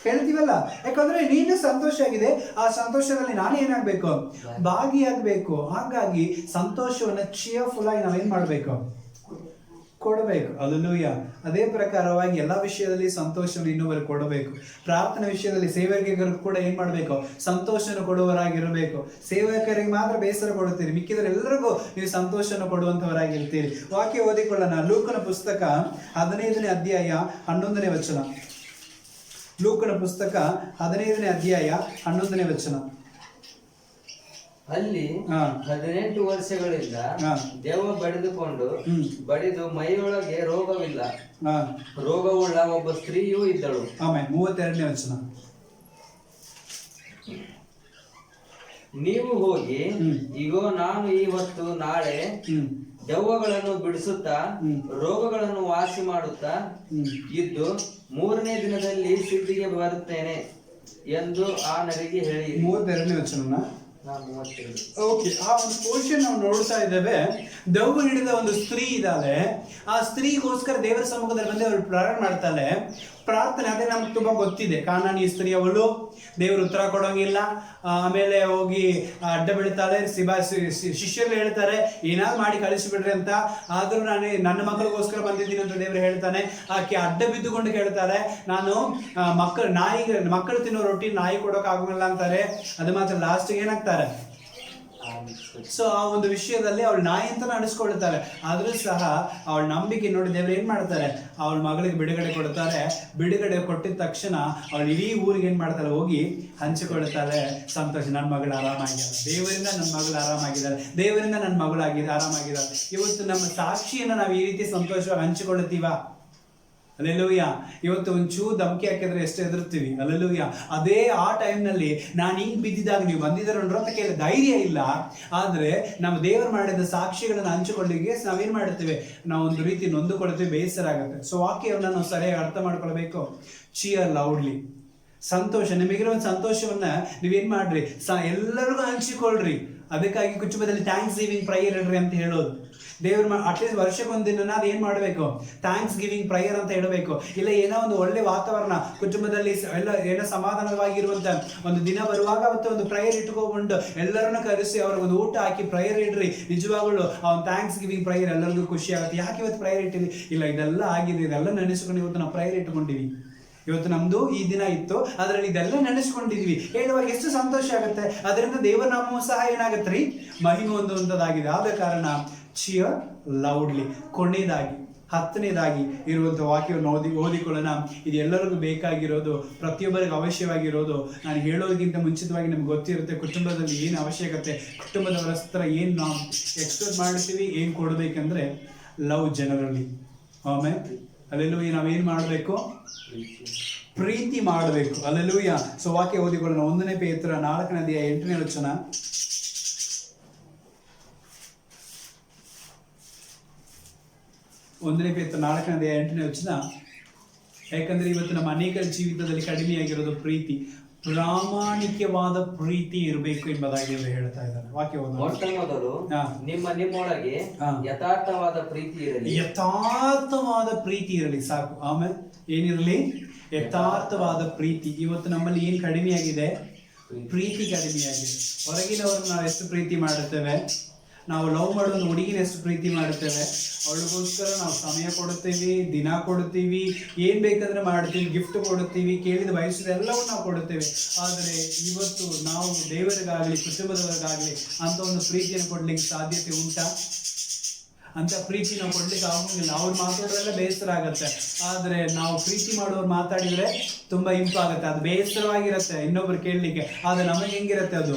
ಹೇಳ್ತೀವಲ್ಲ. ಯಾಕಂದ್ರೆ ನೀನು ಸಂತೋಷ ಆಗಿದೆ, ಆ ಸಂತೋಷದಲ್ಲಿ ನಾನು ಏನಾಗ್ಬೇಕು? ಭಾಗಿಯಾಗಬೇಕು. ಹಾಗಾಗಿ ಸಂತೋಷವನ್ನ ಚಿಯರ್ಫುಲ್ ಆಗಿ ನಾವೇನ್ ಮಾಡ್ಬೇಕು? ಕೊಡಬೇಕು. ಹಲ್ಲೆಲೂಯಾ. ಅದೇ ಪ್ರಕಾರವಾಗಿ ಎಲ್ಲ ವಿಷಯದಲ್ಲಿ ಸಂತೋಷವನ್ನು ಇನ್ನೊಬ್ಬರಿಗೆ ಕೊಡಬೇಕು. ಪ್ರಾರ್ಥನೆ ವಿಷಯದಲ್ಲಿ ಸೇವಕರಿಗೂ ಕೂಡ ಏನ್ ಮಾಡಬೇಕು? ಸಂತೋಷವನ್ನು ಕೊಡುವವರಾಗಿರಬೇಕು. ಸೇವಕರಿಗೆ ಮಾತ್ರ ಬೇಸರ ಕೊಡುತ್ತೀರಿ, ಮಿಕ್ಕಿದರೆಲ್ಲರಿಗೂ ನೀವು ಸಂತೋಷವನ್ನು ಕೊಡುವಂತವರಾಗಿರ್ತೀರಿ. ವಾಕ್ಯ ಓದಿಕೊಳ್ಳೋಣ. ಲೂಕನ ಪುಸ್ತಕ 15ನೇ ಅಧ್ಯಾಯ 11ನೇ ವಚನ. ಲೂಕನ ಪುಸ್ತಕ 15ನೇ ಅಧ್ಯಾಯ 11ನೇ ವಚನ. ಅಲ್ಲಿ 18 ವರ್ಷಗಳಿಂದ ದೆವ್ವ ಬಡಿದು ಮೈಯೊಳಗೆ ರೋಗವಿಲ್ಲ, ರೋಗವುಳ್ಳ ಒಬ್ಬ ಸ್ತ್ರೀಯೂ ಇದ್ದಳು. ಆಮೇಲೆ 32ನೇ ವಚನ. ನೀವು ಹೋಗಿ, ಇಗೋ ನಾನು ಇವತ್ತು ನಾಳೆ ದೆವ್ವಗಳನ್ನು ಬಿಡಿಸುತ್ತಾ ರೋಗಗಳನ್ನು ವಾಸಿ ಮಾಡುತ್ತಾ ಇದ್ದು 3ನೇ ದಿನದಲ್ಲಿ ಸಿದ್ಧಿಗೆ ಬರುತ್ತೇನೆ ಎಂದು ಆ ನರಿಗೆ ಹೇಳಿ. 32ನೇ ವಚನ. ಓಕೆ, ಆ ಒಂದು ಪೋರ್ಷನ್ ನಾವು ನೋಡ್ತಾ ಇದ್ದೇವೆ. ದೆವ್ವ ಹಿಡಿದ ಒಂದು ಸ್ತ್ರೀ ಇದ್ದಾಳೆ. ಆ ಸ್ತ್ರೀಗೋಸ್ಕರ ದೇವರ ಸಮ್ಮುಖದಲ್ಲಿ ಬಂದು ಅವಳು ಪ್ರಾರ್ಥನೆ ಮಾಡ್ತಾಳೆ. ಪ್ರಾರ್ಥನೆ ಅದೇ ನಮ್ಗೆ ತುಂಬಾ ಗೊತ್ತಿದೆ. ಕಾನಾನಿ ಸ್ತ್ರೀ ಅವಳು, ದೇವರು ಉತ್ತರ ಕೊಡೋಂಗಿಲ್ಲ. ಆಮೇಲೆ ಹೋಗಿ ಅಡ್ಡ ಬೀಳ್ತಾಳೆ. ಶಿಷ್ಯರು ಹೇಳ್ತಾರೆ ಏನಾದ್ರು ಮಾಡಿ ಕಳಿಸಿಬಿಡ್ರಿ ಅಂತ. ಆದ್ರೂ ನಾನು ನನ್ನ ಮಕ್ಕಳಿಗೋಸ್ಕರ ಬಂದಿದ್ದೀನಿ ಅಂತ ದೇವರು ಹೇಳ್ತಾನೆ. ಆಕೆ ಅಡ್ಡ ಬಿದ್ದುಕೊಂಡು ಕೇಳ್ತಾರೆ, ನಾನು ಮಕ್ಕಳು ತಿನ್ನೋ ರೊಟ್ಟಿ ನಾಯಿ ಕೊಡೋಕೆ ಆಗೋಲ್ಲ ಅಂತಾರೆ. ಅದು ಮಾತ್ರ ಲಾಸ್ಟ್ಗೆ ಏನಾಗ್ತಾರೆ? ಸೊ ಆ ಒಂದು ವಿಷಯದಲ್ಲಿ ಅವಳು ನಾಯಿ ಅಂತ ನಡೆಸ್ಕೊಳ್ತಾರೆ. ಆದ್ರೂ ಸಹ ಅವಳ ನಂಬಿಕೆ ನೋಡಿ ದೇವರು ಏನ್ ಮಾಡ್ತಾರೆ? ಅವಳ ಮಗಳಿಗೆ ಬಿಡುಗಡೆ ಕೊಡ್ತಾರೆ. ಬಿಡುಗಡೆ ಕೊಟ್ಟಿದ ತಕ್ಷಣ ಅವಳು ಇಡೀ ಊರಿಗೆ ಏನ್ ಮಾಡ್ತಾಳೆ? ಹೋಗಿ ಹಂಚಿಕೊಳ್ತಾಳೆ. ಸಂತೋಷ, ನನ್ನ ಮಗಳು ಆರಾಮಾಗಿದ್ದಾಳೆ, ದೇವರಿಂದ ನನ್ನ ಮಗಳು ಆರಾಮಾಗಿದ್ದಾಳೆ, ದೇವರಿಂದ ನನ್ನ ಮಗಳು ಆರಾಮಾಗಿದ್ದಾಳೆ. ಇವತ್ತು ನಮ್ಮ ಸಾಕ್ಷಿಯನ್ನ ನಾವು ಈ ರೀತಿ ಸಂತೋಷವಾಗಿ ಹಂಚಿಕೊಳ್ಳುತ್ತೀವ? ಹಲ್ಲೆಲೂಯಾ. ಇವತ್ತು ಒಂಚೂರು ಧಮಕಿ ಹಾಕಿದ್ರೆ ಎಷ್ಟು ಹೆದರ್ತೀವಿ. ಹಲ್ಲೆಲೂಯಾ. ಅದೇ ಆ ಟೈಮ್ನಲ್ಲಿ ನಾನು ಹಿಂಗ್ ಬಿದ್ದಿದ್ದಾಗ ನೀವು ಬಂದಿದ್ದಾರೋ ಅಂತ ಕೇಳಿ ಧೈರ್ಯ ಇಲ್ಲ. ಆದ್ರೆ ನಮ್ಮ ದೇವರು ಮಾಡಿದ ಸಾಕ್ಷಿಗಳನ್ನು ಹಂಚಿಕೊಳ್ಳಿಕ್ಕೆ ನಾವೇನ್ ಮಾಡ್ತೇವೆ? ನಾವು ಒಂದು ರೀತಿ ನೊಂದುಕೊಳ್ತೀವಿ, ಬೇಸರ ಆಗುತ್ತೆ. ಸೊ ವಾಕ್ಯವನ್ನು ನಾವು ಸರಿಯಾಗಿ ಅರ್ಥ ಮಾಡ್ಕೊಳ್ಬೇಕು. Cheer loudly. ಸಂತೋಷ, ನಿಮಗಿರೋ ಒಂದು ಸಂತೋಷವನ್ನ ನೀವೇನ್ ಮಾಡ್ರಿ? ಎಲ್ಲರಿಗೂ ಹಂಚಿಕೊಳ್ರಿ. ಅದಕ್ಕಾಗಿ ಕುಟುಂಬದಲ್ಲಿ ಥ್ಯಾಂಕ್ಸ್ ಗಿವಿಂಗ್ ಪ್ರಯರ್ ಇಡ್ರಿ ಅಂತ ಹೇಳೋದು. ದೇವ್ರ ಅಟ್ಲೀಸ್ಟ್ ವರ್ಷಕ್ಕೊಂದಿನ ಅದು ಏನ್ ಮಾಡಬೇಕು, ಥ್ಯಾಂಕ್ಸ್ ಗಿವಿಂಗ್ ಪ್ರಯರ್ ಅಂತ ಹೇಳಬೇಕು. ಇಲ್ಲ ಏನೋ ಒಂದು ಒಳ್ಳೆ ವಾತಾವರಣ ಕುಟುಂಬದಲ್ಲಿ ಎಲ್ಲ ಏನೋ ಸಮಾಧಾನವಾಗಿರುವಂತ ಒಂದು ದಿನ ಬರುವಾಗ ಅವತ್ತು ಒಂದು ಪ್ರಯರ್ ಇಟ್ಕೊಂಡು ಎಲ್ಲರನ್ನು ಕರೆಸಿ ಅವ್ರಿಗೆ ಒಂದು ಊಟ ಹಾಕಿ ಪ್ರಯರ್ ಇಡ್ರಿ. ನಿಜವಾಗ್ಲು ಅವ್ನು ಥ್ಯಾಂಕ್ಸ್ ಗಿವಿಂಗ್ ಪ್ರಯರ್ ಎಲ್ಲರಿಗೂ ಖುಷಿ ಆಗುತ್ತೆ. ಯಾಕೆ ಇವತ್ತು ಪ್ರಯರ್ ಇಟ್ಟಿವಿ? ಇಲ್ಲ ಇದೆಲ್ಲ ಆಗಿದೆ, ಇದೆಲ್ಲ ನೆನೆಸ್ಕೊಂಡು ಇವತ್ತು ನಾವು ಪ್ರಯರ್ ಇಟ್ಕೊಂಡಿವಿ. ಇವತ್ತು ನಮ್ದು ಈ ದಿನ ಇತ್ತು, ಅದರಲ್ಲಿ ಇದೆಲ್ಲ ನೆನೆಸ್ಕೊಂಡಿದ್ವಿ ಹೇಳುವಾಗ ಎಷ್ಟು ಸಂತೋಷ ಆಗುತ್ತೆ. ಅದರಿಂದ ದೇವರ ನಾಮವೂ ಸಹ ಏನಾಗತ್ತೆ ರೀ, ಮಹಿಮೆ ಹೊಂದುವಂಥದ್ದಾಗಿದೆ. ಆದ ಕಾರಣ ಚಿಯರ್ ಲೌಡ್ಲಿ. ಕೊನೆಯದಾಗಿ 10ನೇದಾಗಿ ಇರುವಂಥ ವಾಕ್ಯವನ್ನು ಓದಿಕೊಳ್ಳೋಣ. ಇದು ಎಲ್ಲರಿಗೂ ಬೇಕಾಗಿರೋದು, ಪ್ರತಿಯೊಬ್ಬರಿಗೆ ಅವಶ್ಯವಾಗಿರೋದು. ನಾನು ಹೇಳೋದಕ್ಕಿಂತ ಮುಂಚಿತವಾಗಿ ನಮ್ಗೆ ಗೊತ್ತಿರುತ್ತೆ ಕುಟುಂಬದಲ್ಲಿ ಏನು ಅವಶ್ಯಕತೆ, ಕುಟುಂಬದವರ ಹತ್ರ ಏನು ನಾವು ಎಕ್ಸ್ಪೆಕ್ಟ್ ಮಾಡ್ತೀವಿ, ಏನು ಕೊಡಬೇಕಂದ್ರೆ ಲವ್ ಜನರಲಿ. ಆಮೇಲೆ ಅಲ್ಲೆಲ್ಲೂಯ್ಯ ನಾವೇನು ಮಾಡಬೇಕು, ಪ್ರೀತಿ ಮಾಡಬೇಕು. ಅಲ್ಲೆಲ್ಲೂಯ್ಯ. ಸೊ ವಾಕ್ಯ ಓದಿಕೊಳ್ಳೋಣ. 1 ಪೇತ್ರ 4ನೇ ಅಧ್ಯಾಯ 8ನೇ ವಚನ. 1 ಪೇತ್ರ 4ನೇ ಅಧ್ಯಾಯ 8ನೇ ವಚನ. ಯಾಕಂದ್ರೆ ಇವತ್ತು ನಮ್ಮ ಅನೇಕರ ಜೀವಿತದಲ್ಲಿ ಕಡಿಮೆಯಾಗಿರೋದು ಪ್ರೀತಿ. ಪ್ರಾಮಾಣಿಕವಾದ ಪ್ರೀತಿ ಇರಬೇಕು ಎಂಬುದಾಗಿ ಹೇಳ್ತಾ ಇದ್ದಾನೆ ವಾಕ್ಯ. ಮೊಟ್ಟ ಮೊದಲು ನಿಮ್ಮೊಳಗೆ ಯಥಾರ್ಥವಾದ ಪ್ರೀತಿ ಇರಲಿ. ಯಥಾರ್ಥವಾದ ಪ್ರೀತಿ ಇರಲಿ, ಸಾಕು. ಆಮೇಲೆ ಏನಿರಲಿ, ಯಥಾರ್ಥವಾದ ಪ್ರೀತಿ. ಇವತ್ತು ನಮ್ಮಲ್ಲಿ ಏನ್ ಕಡಿಮೆಯಾಗಿದೆ, ಪ್ರೀತಿ ಕಡಿಮೆಯಾಗಿದೆ. ಹೊರಗಿನವ್ರನ್ನ ನಾವು ಎಷ್ಟು ಪ್ರೀತಿ ಮಾಡುತ್ತೇವೆ, ನಾವು ಲವ್ ಮಾಡೋ ಒಂದು ಹುಡುಗಿನ ಎಷ್ಟು ಪ್ರೀತಿ ಮಾಡುತ್ತೇವೆ, ಅವಳಿಗೋಸ್ಕರ ನಾವು ಸಮಯ ಕೊಡುತ್ತೀವಿ, ದಿನ ಕೊಡುತ್ತೀವಿ, ಏನ್ ಬೇಕಂದ್ರೆ ಮಾಡ್ತೀವಿ, ಗಿಫ್ಟ್ ಕೊಡುತ್ತೀವಿ, ಕೇಳಿದ ಬಯಸಿದ ಎಲ್ಲವೂ ನಾವು ಕೊಡುತ್ತೇವೆ. ಆದರೆ ಇವತ್ತು ನಾವು ದೇವರಿಗಾಗ್ಲಿ ಕುಟುಂಬದವರಿಗಾಗ್ಲಿ ಅಂತ ಒಂದು ಪ್ರೀತಿಯನ್ನು ಕೊಡ್ಲಿಕ್ಕೆ ಸಾಧ್ಯತೆ ಉಂಟಾ? ಅಂತ ಪ್ರೀತಿ ನಾವು ಕೊಡ್ಲಿಕ್ಕೆ ಆಗೋಂಗಿಲ್ಲ. ಅವ್ರು ಮಾತಾಡೋರೆಲ್ಲ ಬೇಸರ ಆಗತ್ತೆ, ಆದ್ರೆ ನಾವು ಪ್ರೀತಿ ಮಾಡೋರು ಮಾತಾಡಿದ್ರೆ ತುಂಬಾ ಇಂಪಾಗುತ್ತೆ. ಅದು ಬೇಸರವಾಗಿರತ್ತೆ ಇನ್ನೊಬ್ರು ಕೇಳಲಿಕ್ಕೆ, ಆದ್ರೆ ನಮಗೆ ಹೆಂಗಿರತ್ತೆ, ಅದು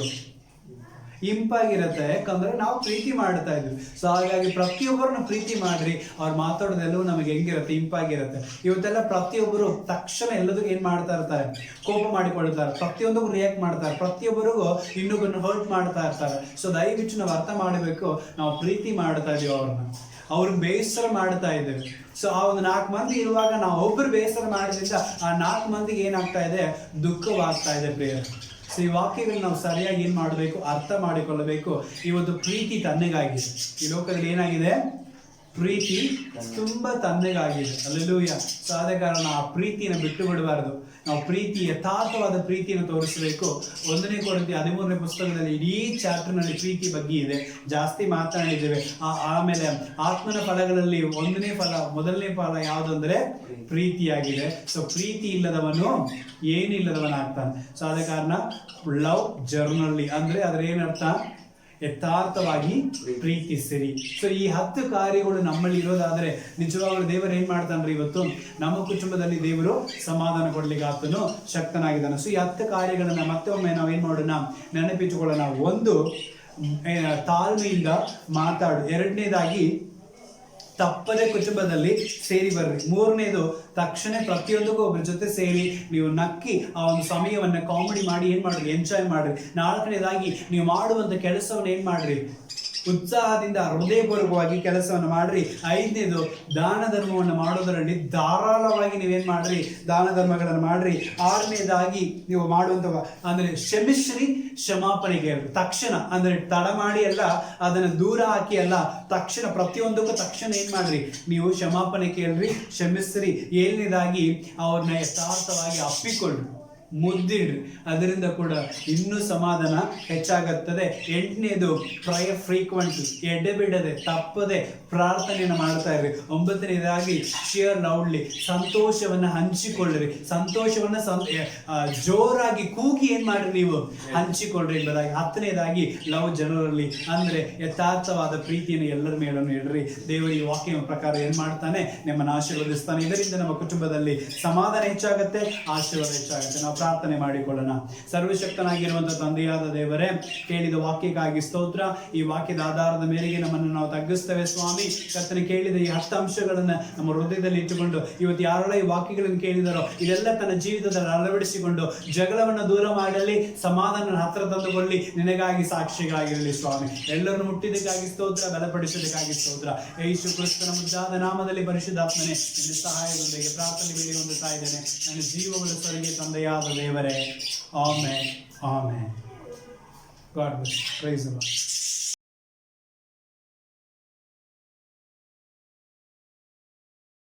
ಇಂಪಾಗಿರುತ್ತೆ. ಯಾಕಂದ್ರೆ ನಾವು ಪ್ರೀತಿ ಮಾಡ್ತಾ ಇದ್ವಿ. ಸೊ ಹಾಗಾಗಿ ಪ್ರತಿಯೊಬ್ಬರನ್ನ ಪ್ರೀತಿ ಮಾಡ್ರಿ. ಅವ್ರು ಮಾತಾಡೋದೆಲ್ಲವೂ ನಮಗೆ ಹೆಂಗಿರುತ್ತೆ, ಇಂಪಾಗಿರುತ್ತೆ. ಇವತ್ತೆಲ್ಲ ಪ್ರತಿಯೊಬ್ಬರು ತಕ್ಷಣ ಎಲ್ಲದಕ್ಕೂ ಏನ್ ಮಾಡ್ತಾ ಇರ್ತಾರೆ, ಕೋಪ ಮಾಡಿಕೊಳ್ತಾರೆ, ಪ್ರತಿಯೊಂದಕ್ಕೂ ರಿಯಾಕ್ಟ್ ಮಾಡ್ತಾರೆ, ಪ್ರತಿಯೊಬ್ಬರಿಗೂ ಇನ್ನೊಬ್ಬರನ್ನು ಹರ್ಟ್ ಮಾಡ್ತಾ ಇರ್ತಾರೆ. ಸೊ ದಯವಿಟ್ಟು ನಾವು ಅರ್ಥ ಮಾಡಬೇಕು, ನಾವು ಪ್ರೀತಿ ಮಾಡ್ತಾ ಇದೀವಿ ಅವ್ರಿಗೆ ಬೇಸರ ಮಾಡ್ತಾ ಇದ್ದೇವೆ. ಸೊ ಆ ಒಂದು 4 ಮಂದಿ ಇರುವಾಗ ನಾವು ಒಬ್ಬರು ಬೇಸರ ಮಾಡಿದ್ರಿಂದ ಆ 4 ಮಂದಿಗೆ ಏನಾಗ್ತಾ ಇದೆ, ದುಃಖವಾಗ್ತಾ ಇದೆ ಪ್ರಿಯರು. ಸೊ ಈ ವಾಕ್ಯಗಳನ್ನ ನಾವು ಸರಿಯಾಗಿ ಏನ್ ಮಾಡಬೇಕು, ಅರ್ಥ ಮಾಡಿಕೊಳ್ಳಬೇಕು. ಇವತ್ತು ಪ್ರೀತಿ ತಣ್ಣಗಾಗಿದೆ. ಈ ಲೋಕದಲ್ಲಿ ಏನಾಗಿದೆ, ಪ್ರೀತಿ ತುಂಬಾ ತಣ್ಣಗಾಗಿದೆ. ಅಲ್ಲೆಲ್ಲೂಯ್ಯ. ಸೊ ಆದ ಕಾರಣ ಆ ಪ್ರೀತಿಯನ್ನು ಬಿಟ್ಟು ಬಿಡಬಾರದು. ನಾವು ಪ್ರೀತಿ, ಯಥಾರ್ಥವಾದ ಪ್ರೀತಿಯನ್ನು ತೋರಿಸಬೇಕು. 1 ಕೊರಿಂಥಿ 13ನೇ ಪುಸ್ತಕದಲ್ಲಿ ಇಡೀ ಚಾಪ್ಟರ್ನಲ್ಲಿ ಪ್ರೀತಿ ಬಗ್ಗೆ ಇದೆ, ಜಾಸ್ತಿ ಮಾತನಾಡಿದ್ದೇವೆ. ಆಮೇಲೆ ಆತ್ಮನ ಫಲಗಳಲ್ಲಿ 1ನೇ ಫಲ, ಮೊದಲನೇ ಫಲ ಯಾವುದಂದ್ರೆ ಪ್ರೀತಿಯಾಗಿದೆ. ಸೊ ಪ್ರೀತಿ ಇಲ್ಲದವನು ಏನಿಲ್ಲದವನಾಗ್ತಾನೆ. ಸೊ ಆದ ಕಾರಣ ಲವ್ ಜರ್ನಲಿ ಅಂದ್ರೆ ಅದ್ರ ಏನರ್ಥ, ಯಥಾರ್ಥವಾಗಿ ಪ್ರೀತಿಸಿರಿ. ಸೊ ಈ 10 ಕಾರ್ಯಗಳು ನಮ್ಮಲ್ಲಿ ಇರೋದಾದ್ರೆ ನಿಜವಾಗ್ಲೂ ದೇವರು ಏನ್ ಮಾಡ್ತಾನ್ರಿ, ಇವತ್ತು ನಮ್ಮ ಕುಟುಂಬದಲ್ಲಿ ದೇವರು ಸಮಾಧಾನ ಕೊಡ್ಲಿಕ್ಕೆ ಆತನು ಶಕ್ತನಾಗಿದ್ದಾನೆ. ಸೊ ಈ 10 ಕಾರ್ಯಗಳನ್ನ ಮತ್ತೊಮ್ಮೆ ನಾವೇನ್ ಮಾಡೋಣ, ನೆನಪಿಟ್ಟುಕೊಳ್ಳೋಣ. 1, ತಾಳ್ಮೆಯಿಂದ ಮಾತಾಡು. 2ನೇದಾಗಿ ತಪ್ಪದೆ ಕುಟುಂಬದಲ್ಲಿ ಸೇರಿ ಬರ್ರಿ. 3ನೇದು ತಕ್ಷಣ ಪ್ರತಿಯೊಂದಕ್ಕೂ ಒಬ್ಬರ ಜೊತೆ ಸೇರಿ ನೀವು ನಕ್ಕಿ ಆ ಒಂದು ಸಮಯವನ್ನ ಕಾಮಿಡಿ ಮಾಡಿ ಏನ್ ಮಾಡ್ರಿ, ಎಂಜಾಯ್ ಮಾಡ್ರಿ. 4ನೇದಾಗಿ ನೀವು ಮಾಡುವಂತ ಕೆಲಸವನ್ನ ಏನ್ ಮಾಡ್ರಿ, ಉತ್ಸಾಹದಿಂದ ಹೃದಯಪೂರ್ವಕವಾಗಿ ಕೆಲಸವನ್ನು ಮಾಡ್ರಿ. 5ನೇದು ದಾನ ಧರ್ಮವನ್ನು ಮಾಡೋದರಲ್ಲಿ ಧಾರಾಳವಾಗಿ ನೀವೇನ್ ಮಾಡ್ರಿ, ದಾನ ಧರ್ಮಗಳನ್ನು ಮಾಡ್ರಿ. 6ನೇದಾಗಿ ನೀವು ಮಾಡುವಂತ ಅಂದ್ರೆ ಕ್ಷಮಿಸ್ರಿ, ಕ್ಷಮಾಪಣೆ ಕೇಳ್ರಿ. ತಕ್ಷಣ ಅಂದ್ರೆ ತಡ ಮಾಡಿ ಅಲ್ಲ, ಅದನ್ನ ದೂರ ಹಾಕಿ ಅಲ್ಲ, ತಕ್ಷಣ ಪ್ರತಿಯೊಂದಕ್ಕೂ ತಕ್ಷಣ ಏನ್ ಮಾಡ್ರಿ, ನೀವು ಕ್ಷಮಾಪಣೆ ಕೇಳ್ರಿ, ಕ್ಷಮಿಸ್ರಿ. 7ನೇದಾಗಿ ಅವ್ರನ್ನ ಯಥಾರ್ಥವಾಗಿ ಅಪ್ಪಿಕೊಳ್ಳ್ರಿ, ಮುದ್ದಿಡ್ರಿ. ಅದರಿಂದ ಕೂಡ ಇನ್ನೂ ಸಮಾಧಾನ ಹೆಚ್ಚಾಗುತ್ತದೆ. 8ನೇದು ಪ್ರಯರ್ ಫ್ರೀಕ್ವೆಂಟ್ಲಿ, ಎಡೆಬಿಡದೆ ತಪ್ಪದೆ ಪ್ರಾರ್ಥನೆಯನ್ನು ಮಾಡ್ತಾ ಇರ್ರಿ. 9ನೇದಾಗಿ ಶೇರ್ ಲೌಡ್ಲಿ, ಸಂತೋಷವನ್ನ ಹಂಚಿಕೊಳ್ಳ್ರಿ. ಸಂತೋಷವನ್ನ ಜೋರಾಗಿ ಕೂಗಿ ಏನ್ ಮಾಡ್ರಿ, ನೀವು ಹಂಚಿಕೊಳ್ಳ್ರಿ ಎಂಬುದಾಗಿ. 10ನೇದಾಗಿ ಲವ್ ಜನರಲ್ಲಿ ಅಂದ್ರೆ ಯಥಾರ್ಥವಾದ ಪ್ರೀತಿಯನ್ನು ಎಲ್ಲರ ಮೇಲೂ ಇಡ್ರಿ. ದೇವರಿಗೆ ವಾಕ್ಯ ಪ್ರಕಾರ ಏನ್ ಮಾಡ್ತಾನೆ, ನಿಮ್ಮನ್ನು ಆಶೀರ್ವದಿಸ್ತಾನೆ. ಇದರಿಂದ ನಮ್ಮ ಕುಟುಂಬದಲ್ಲಿ ಸಮಾಧಾನ ಹೆಚ್ಚಾಗುತ್ತೆ, ಆಶೀರ್ವಾದ ಹೆಚ್ಚಾಗುತ್ತೆ. ನಾವು ಪ್ರಾರ್ಥನೆ ಮಾಡಿಕೊಳ್ಳೋಣ. ಸರ್ವಶಕ್ತನಾಗಿರುವಂತಹ ತಂದೆಯಾದ ದೇವರೇ, ಕೇಳಿದ ವಾಕ್ಯಕ್ಕಾಗಿ ಸ್ತೋತ್ರ. ಈ ವಾಕ್ಯದ ಆಧಾರದ ಮೇರೆಗೆ ನಮ್ಮನ್ನು ನಾವು ತಗ್ಗಿಸ್ತೇವೆ ಸ್ವಾಮಿ. ಕರ್ತನೆ, ಕೇಳಿದ ಈ 10 ಅಂಶಗಳನ್ನ ನಮ್ಮ ಹೃದಯದಲ್ಲಿ ಇಟ್ಟುಕೊಂಡು ಇವತ್ತು ಯಾರೆಲ್ಲ ಈ ವಾಕ್ಯಗಳನ್ನು ಕೇಳಿದಾರೋ ಇದೆಲ್ಲ ತನ್ನ ಜೀವಿತದಲ್ಲಿ ಅಳವಡಿಸಿಕೊಂಡು ಜಗಳವನ್ನು ದೂರ ಮಾಡಲಿ, ಸಮಾಧಾನ ಹತ್ರ ತಂದುಕೊಳ್ಳಿ, ನಿನಗಾಗಿ ಸಾಕ್ಷಿಗಾಗಿರಲಿ ಸ್ವಾಮಿ. ಎಲ್ಲರನ್ನು ಮುಟ್ಟಿದ್ದಕ್ಕಾಗಿ ಸ್ತೋತ್ರ, ಬಲಪಡಿಸೋದಕ್ಕಾಗಿ ಸ್ತೋತ್ರ. ಯೇಸು ಕ್ರಿಸ್ತನ ಮುದ್ದಾದ ನಾಮದಲ್ಲಿ ಪರಿಶುದ್ಧಾತ್ಮನೇ ನಿನ್ನ ಸಹಾಯದೊಂದಿಗೆ ಪ್ರಾರ್ಥನೆ ಬೇಡಿ ಹೊಂದುತ್ತಾ ಇದ್ದೇನೆ. ನನ್ನ ಜೀವಗಳ ಸ್ವರ್ಗೀಯ ತಂದೆಯಾದ ದೇವರೇ, amen, amen. God bless. Praise the Lord.